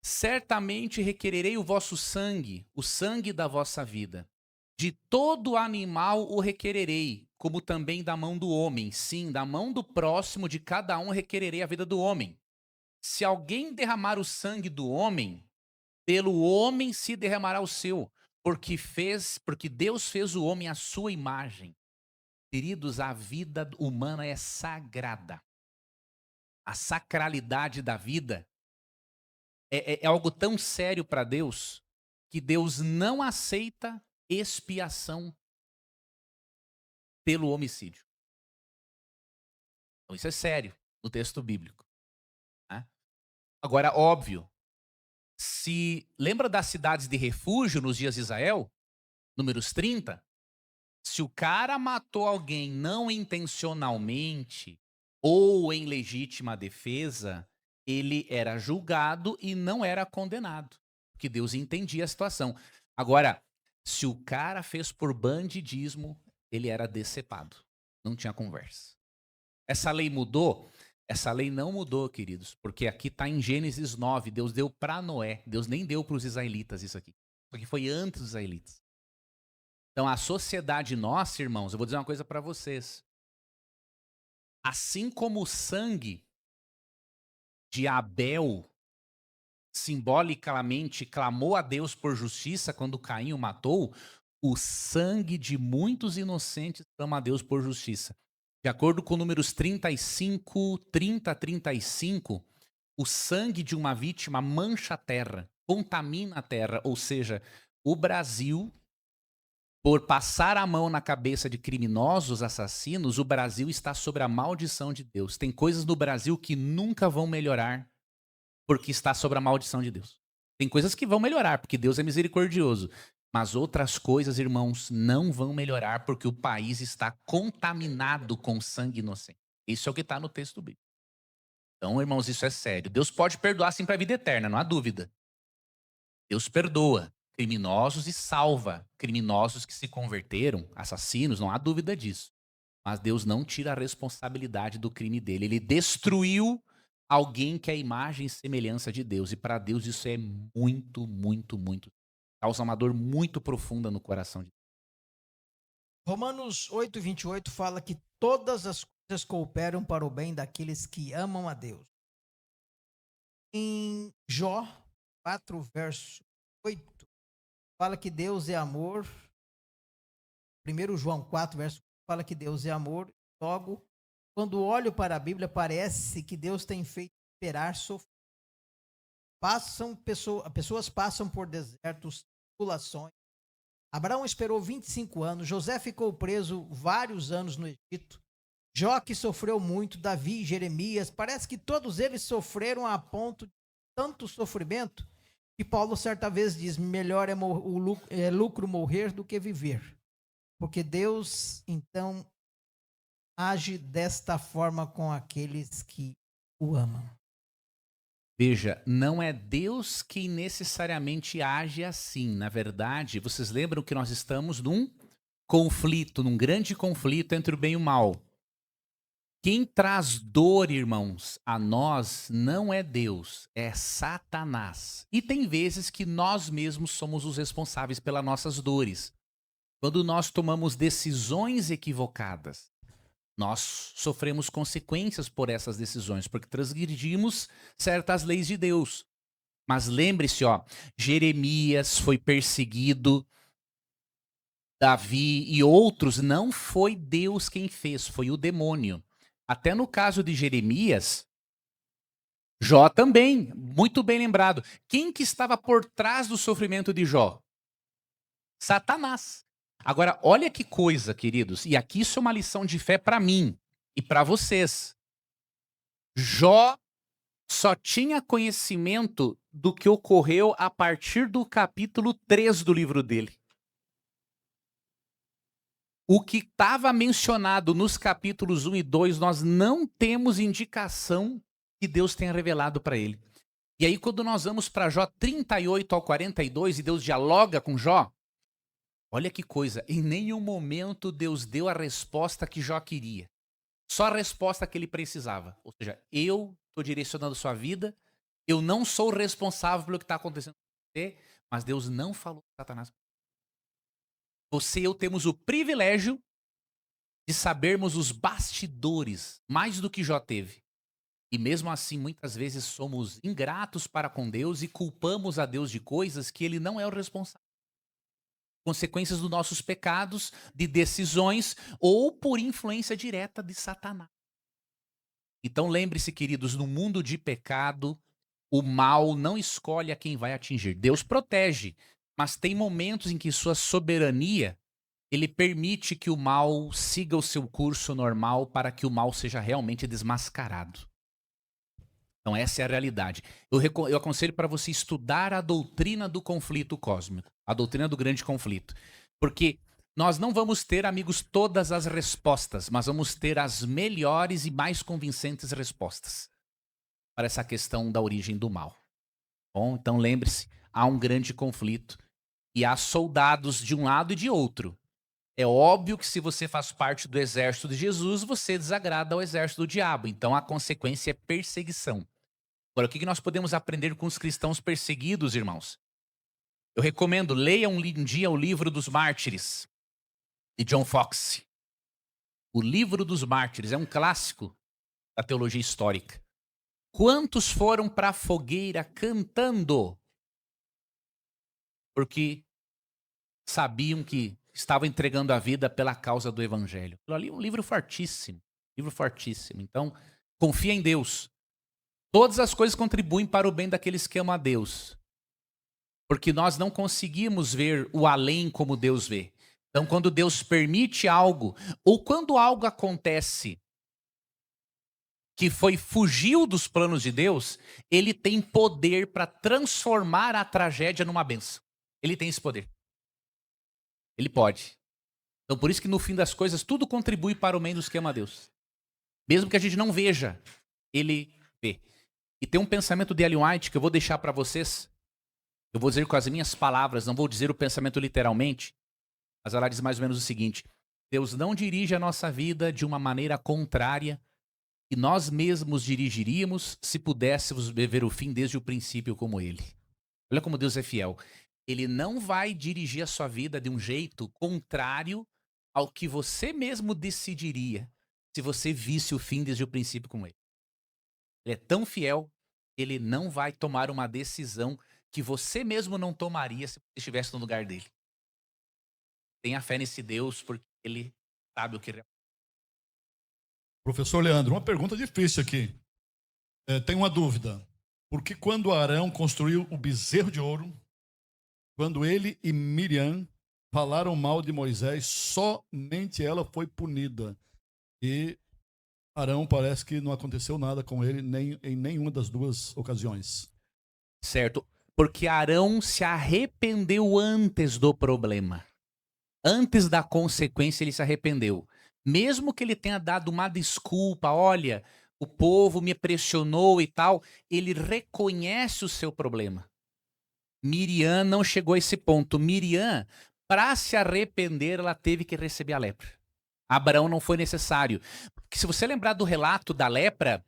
F: Certamente requererei o vosso sangue, o sangue da vossa vida. De todo animal o requererei, como também da mão do homem. Sim, da mão do próximo de cada um requererei a vida do homem. Se alguém derramar o sangue do homem, pelo homem se derramará o seu, porque Deus fez o homem à sua imagem. Queridos, a vida humana é sagrada. A sacralidade da vida é algo tão sério para Deus que Deus não aceita expiação pelo homicídio. Então, isso é sério no texto bíblico. Né? Agora, óbvio, se lembra das cidades de refúgio nos dias de Israel? Números 30? Se o cara matou alguém não intencionalmente ou em legítima defesa, ele era julgado e não era condenado, porque Deus entendia a situação. Agora, se o cara fez por bandidismo, ele era decepado. Não tinha conversa. Essa lei mudou? Essa lei não mudou, queridos, porque aqui está em Gênesis 9, Deus deu para Noé, Deus nem deu para os israelitas isso aqui. Isso aqui foi antes dos israelitas. Então a sociedade nossa, irmãos, eu vou dizer uma coisa para vocês. Assim como o sangue de Abel simbolicamente clamou a Deus por justiça quando Caim o matou, o sangue de muitos inocentes clama a Deus por justiça. De acordo com números 30-35, o sangue de uma vítima mancha a terra. contamina a terra. Ou seja, o Brasil, por passar a mão na cabeça de criminosos, assassinos, o Brasil está sob a maldição de Deus. Tem coisas no Brasil que nunca vão melhorar porque está sob a maldição de Deus. Tem coisas que vão melhorar porque Deus é misericordioso. Mas outras coisas, irmãos, não vão melhorar porque o país está contaminado com sangue inocente. Isso é o que está no texto bíblico. Então, irmãos, isso é sério. Deus pode perdoar sim para a vida eterna, não há dúvida. Deus perdoa criminosos e salva criminosos que se converteram, assassinos, não há dúvida disso. Mas Deus não tira a responsabilidade do crime dele. Ele destruiu alguém que é a imagem e semelhança de Deus. E para Deus isso é muito, muito, muito. Causa uma dor muito profunda no coração de Deus.
D: Romanos 8:28 fala que todas as coisas cooperam para o bem daqueles que amam a Deus. Em Jó 4, verso 8, fala que Deus é amor. 1 João 4, verso 8, fala que Deus é amor. Logo, quando olho para a Bíblia, parece que Deus tem feito esperar sofrer. Pessoas passam por desertos, tribulações. Abraão esperou 25 anos, José ficou preso vários anos no Egito, Jó que sofreu muito, Davi, Jeremias, parece que todos eles sofreram a ponto de tanto sofrimento que Paulo certa vez diz, melhor é lucro morrer do que viver. Porque Deus, então, age desta forma com aqueles que o amam.
F: Veja, não é Deus quem necessariamente age assim. Na verdade, vocês lembram que nós estamos num conflito, num grande conflito entre o bem e o mal. Quem traz dor, irmãos, a nós não é Deus, é Satanás. E tem vezes que nós mesmos somos os responsáveis pelas nossas dores. Quando nós tomamos decisões equivocadas, nós sofremos consequências por essas decisões, porque transgredimos certas leis de Deus. Mas lembre-se, Jeremias foi perseguido, Davi e outros, não foi Deus quem fez, foi o demônio. Até no caso de Jeremias, Jó também, muito bem lembrado. Quem que estava por trás do sofrimento de Jó? Satanás. Agora, olha que coisa, queridos, e aqui isso é uma lição de fé para mim e para vocês. Jó só tinha conhecimento do que ocorreu a partir do capítulo 3 do livro dele. O que estava mencionado nos capítulos 1 e 2, nós não temos indicação que Deus tenha revelado para ele. E aí, quando nós vamos para Jó 38 ao 42 e Deus dialoga com Jó, olha que coisa, em nenhum momento Deus deu a resposta que Jó queria. Só a resposta que ele precisava. Ou seja, eu estou direcionando sua vida, eu não sou responsável pelo que está acontecendo com você, mas Deus não falou com Satanás. Você e eu temos o privilégio de sabermos os bastidores, mais do que Jó teve. E mesmo assim, muitas vezes somos ingratos para com Deus e culpamos a Deus de coisas que ele não é o responsável. Consequências dos nossos pecados, de decisões ou por influência direta de Satanás. Então lembre-se, queridos, no mundo de pecado, o mal não escolhe a quem vai atingir. Deus protege, mas tem momentos em que sua soberania, ele permite que o mal siga o seu curso normal para que o mal seja realmente desmascarado. Então essa é a realidade. Eu aconselho para você estudar a doutrina do conflito cósmico, a doutrina do grande conflito. Porque nós não vamos ter, amigos, todas as respostas, mas vamos ter as melhores e mais convincentes respostas para essa questão da origem do mal. Bom, então lembre-se, há um grande conflito e há soldados de um lado e de outro. É óbvio que se você faz parte do exército de Jesus, você desagrada ao exército do diabo. Então a consequência é perseguição. Agora, o que nós podemos aprender com os cristãos perseguidos, irmãos? Eu recomendo, leiam um dia o Livro dos Mártires, de John Foxe. O Livro dos Mártires é um clássico da teologia histórica. Quantos foram para a fogueira cantando? Porque sabiam que estavam entregando a vida pela causa do evangelho. Aquilo ali é um livro fortíssimo. Então, confia em Deus. Todas as coisas contribuem para o bem daqueles que amam a Deus. Porque nós não conseguimos ver o além como Deus vê. Então, quando Deus permite algo, ou quando algo acontece que fugiu dos planos de Deus, ele tem poder para transformar a tragédia numa bênção. Ele tem esse poder. Ele pode. Então, por isso que no fim das coisas, tudo contribui para o bem dos que ama a Deus. Mesmo que a gente não veja, ele vê. E tem um pensamento de Ellen White que eu vou deixar para vocês. Eu vou dizer com as minhas palavras, não vou dizer o pensamento literalmente, mas ela diz mais ou menos o seguinte: Deus não dirige a nossa vida de uma maneira contrária que nós mesmos dirigiríamos se pudéssemos viver o fim desde o princípio como Ele. Olha como Deus é fiel. Ele não vai dirigir a sua vida de um jeito contrário ao que você mesmo decidiria se você visse o fim desde o princípio como Ele. Ele é tão fiel, Ele não vai tomar uma decisão que você mesmo não tomaria se você estivesse no lugar dele. Tenha fé nesse Deus, porque Ele sabe o que ele...
E: Professor Leandro, uma pergunta difícil aqui. Tenho uma dúvida. Por que quando Arão construiu o bezerro de ouro, quando ele e Miriam falaram mal de Moisés, somente ela foi punida? E Arão parece que não aconteceu nada com ele em nenhuma das duas ocasiões.
F: Certo, porque Arão se arrependeu antes do problema. Antes da consequência ele se arrependeu. Mesmo que ele tenha dado uma desculpa, olha, o povo me pressionou e tal, ele reconhece o seu problema. Miriam não chegou a esse ponto. Miriam, para se arrepender, ela teve que receber a lepra. Abraão não foi necessário. Porque se você lembrar do relato da lepra,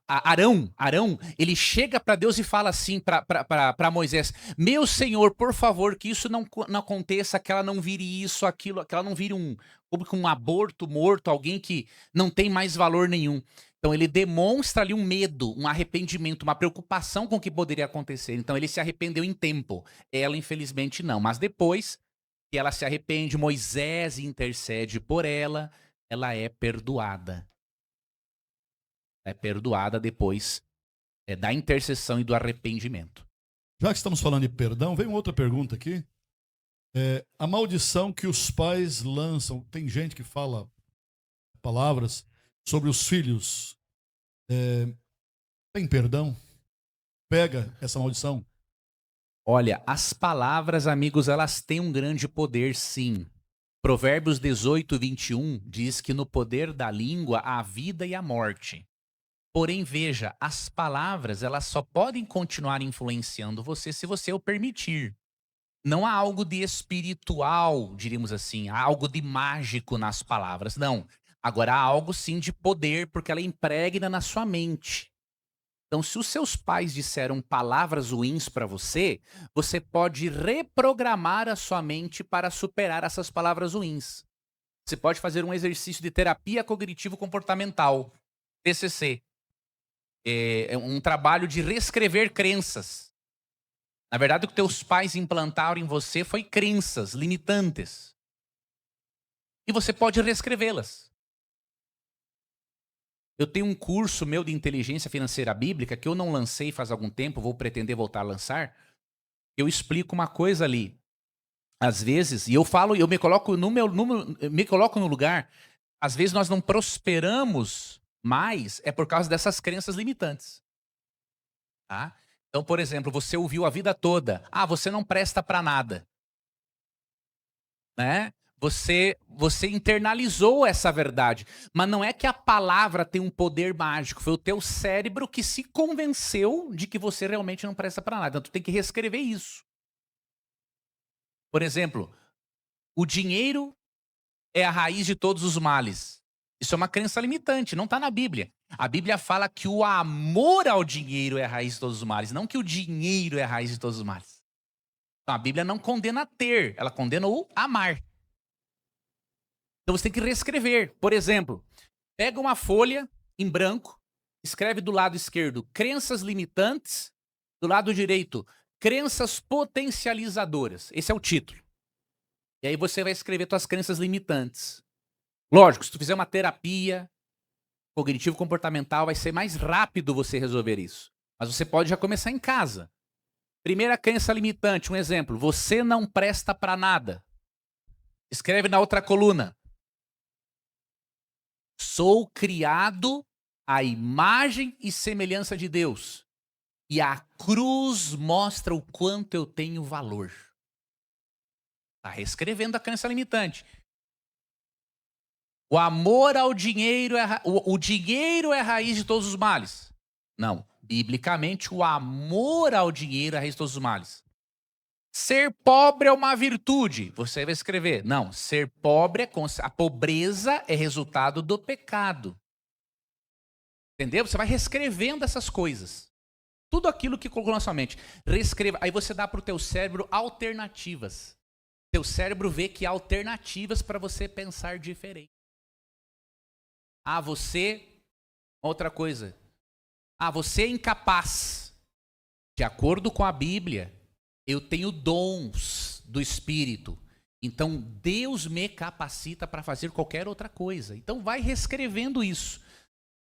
F: Arão, ele chega para Deus e fala assim para Moisés: meu Senhor, por favor, que isso não aconteça, que ela não vire isso, aquilo, que ela não vire um aborto morto, alguém que não tem mais valor nenhum. Então ele demonstra ali um medo, um arrependimento, uma preocupação com o que poderia acontecer. Então ele se arrependeu em tempo. Ela, infelizmente, não. Mas depois que ela se arrepende, Moisés intercede por ela, ela é perdoada. É perdoada depois da intercessão e do arrependimento.
E: Já que estamos falando de perdão, vem uma outra pergunta aqui. A maldição que os pais lançam, tem gente que fala palavras sobre os filhos, tem perdão? Pega essa maldição?
F: Olha, as palavras, amigos, elas têm um grande poder, sim. Provérbios 18, 21 diz que no poder da língua há a vida e a morte. Porém, veja, as palavras, elas só podem continuar influenciando você se você o permitir. Não há algo de espiritual, diríamos assim, há algo de mágico nas palavras, não. Agora há algo sim de poder, porque ela impregna na sua mente. Então, se os seus pais disseram palavras ruins para você, você pode reprogramar a sua mente para superar essas palavras ruins. Você pode fazer um exercício de terapia cognitivo-comportamental, TCC. É um trabalho de reescrever crenças. Na verdade, o que teus pais implantaram em você foi crenças limitantes. E você pode reescrevê-las. Eu tenho um curso meu de inteligência financeira bíblica que eu não lancei faz algum tempo, vou pretender voltar a lançar. Eu explico uma coisa ali. Às vezes, e eu falo, eu me coloco no lugar, às vezes nós não prosperamos mais por causa dessas crenças limitantes. Tá? Então, por exemplo, você ouviu a vida toda: você não presta para nada. Né? Você internalizou essa verdade. Mas não é que a palavra tem um poder mágico. Foi o teu cérebro que se convenceu de que você realmente não presta para nada. Então, tu tem que reescrever isso. Por exemplo, o dinheiro é a raiz de todos os males. Isso é uma crença limitante, não está na Bíblia. A Bíblia fala que o amor ao dinheiro é a raiz de todos os males, não que o dinheiro é a raiz de todos os males. Então, a Bíblia não condena ter, ela condena o amar. Então você tem que reescrever. Por exemplo, pega uma folha em branco, escreve do lado esquerdo crenças limitantes, do lado direito crenças potencializadoras. Esse é o título. E aí você vai escrever suas crenças limitantes. Lógico, se tu fizer uma terapia cognitivo-comportamental, vai ser mais rápido você resolver isso. Mas você pode já começar em casa. Primeira crença limitante, um exemplo. Você não presta para nada. Escreve na outra coluna. Sou criado à imagem e semelhança de Deus. E a cruz mostra o quanto eu tenho valor. Está reescrevendo a crença limitante. O amor ao dinheiro, o dinheiro é a raiz de todos os males. Não. Biblicamente, o amor ao dinheiro é a raiz de todos os males. Ser pobre é uma virtude. Você vai escrever. Não, ser pobre a pobreza é resultado do pecado. Entendeu? Você vai reescrevendo essas coisas. Tudo aquilo que colocou na sua mente. Reescreva. Aí você dá para o teu cérebro alternativas. Teu cérebro vê que há alternativas para você pensar diferente. Outra coisa. Você é incapaz. De acordo com a Bíblia, eu tenho dons do Espírito. Então, Deus me capacita para fazer qualquer outra coisa. Então, vai reescrevendo isso.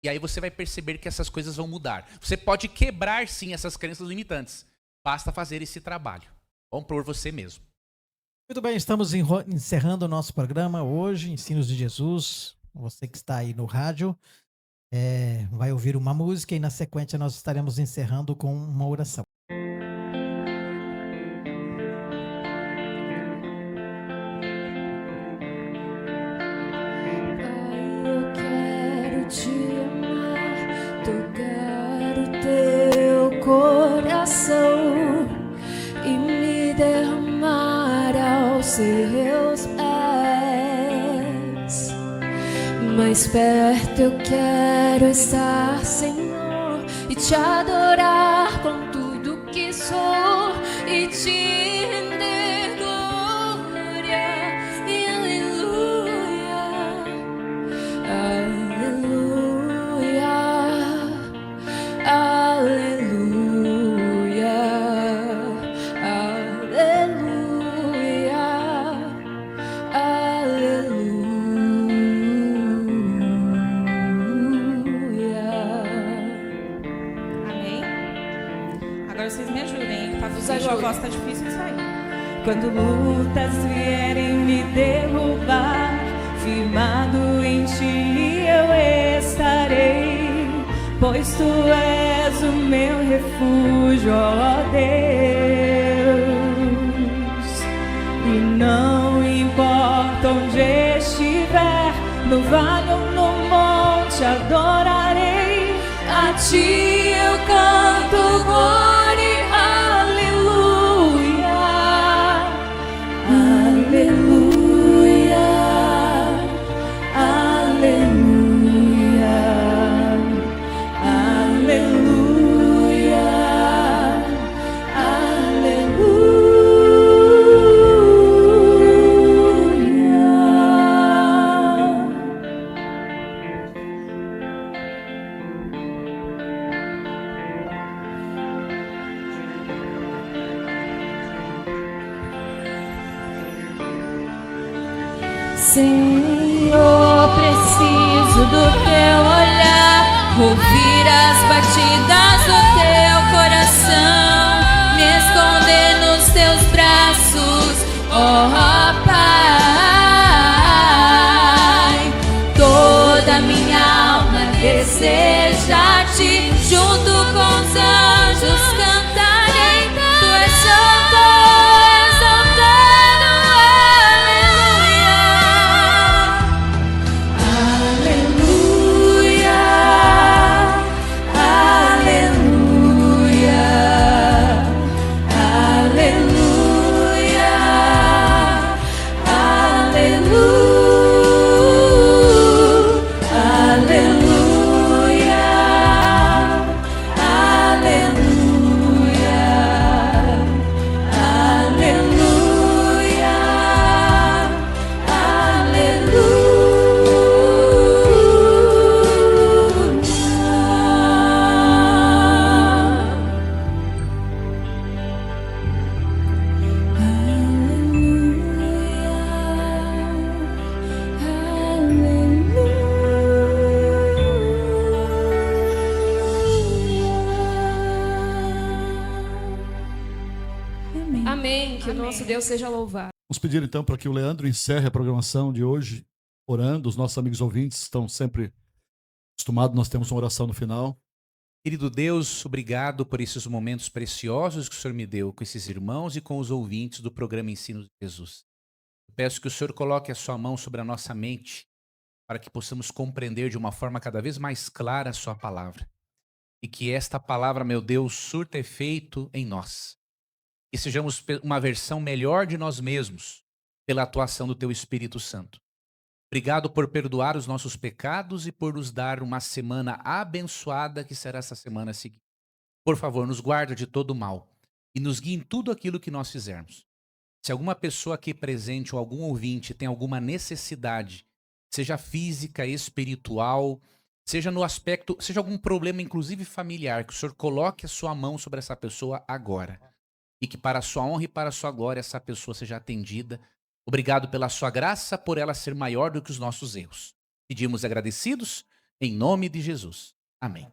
F: E aí você vai perceber que essas coisas vão mudar. Você pode quebrar, sim, essas crenças limitantes. Basta fazer esse trabalho. Vamos por você mesmo.
D: Muito bem, estamos encerrando o nosso programa hoje, Ensinos de Jesus. Você que está aí no rádio vai ouvir uma música e na sequência nós estaremos encerrando com uma oração.
G: Eu quero te amar, tocar o teu coração e me derramar aos seus pés. Mais perto eu quero estar, Senhor, e te adorar com tudo que sou e te render glória e aleluia, aleluia, aleluia, aleluia, aleluia.
H: Amém? Agora vocês me ajudem, hein? Pra usar a voz tá difícil de sair. Quando lutas vierem me derrubar, firmado em ti eu estarei, pois tu és o meu refúgio, ó Deus. E não importa onde estiver, no vale ou no monte, adorarei. A ti eu canto glória, aleluia, aleluia, aleluia, aleluia, Senhor, preciso do teu olhar, ouvir as batidas do teu coração, me esconder nos teus braços, ó Pai. Toda minha alma deseja-te, junto com os anjos cantarei, tu és santo, exaltado, aleluia, aleluia,
I: Amém. Que o
H: Amém.
I: nosso Deus seja louvado.
E: Vamos pedir então para que o Leandro encerre a programação de hoje, orando. Os nossos amigos ouvintes estão sempre acostumados, nós temos uma oração no final.
F: Querido Deus, obrigado por esses momentos preciosos que o Senhor me deu com esses irmãos e com os ouvintes do programa Ensino de Jesus. Eu peço que o Senhor coloque a sua mão sobre a nossa mente para que possamos compreender de uma forma cada vez mais clara a sua palavra. E que esta palavra, meu Deus, surta efeito em nós. E sejamos uma versão melhor de nós mesmos pela atuação do Teu Espírito Santo. Obrigado por perdoar os nossos pecados e por nos dar uma semana abençoada que será essa semana seguinte. Por favor, nos guarda de todo mal e nos guie em tudo aquilo que nós fizermos. Se alguma pessoa aqui presente ou algum ouvinte tem alguma necessidade, seja física, espiritual, seja no aspecto, seja algum problema inclusive familiar, que o Senhor coloque a sua mão sobre essa pessoa agora. E que para a sua honra e para a sua glória essa pessoa seja atendida. Obrigado pela sua graça, por ela ser maior do que os nossos erros. Pedimos agradecidos, em nome de Jesus. Amém.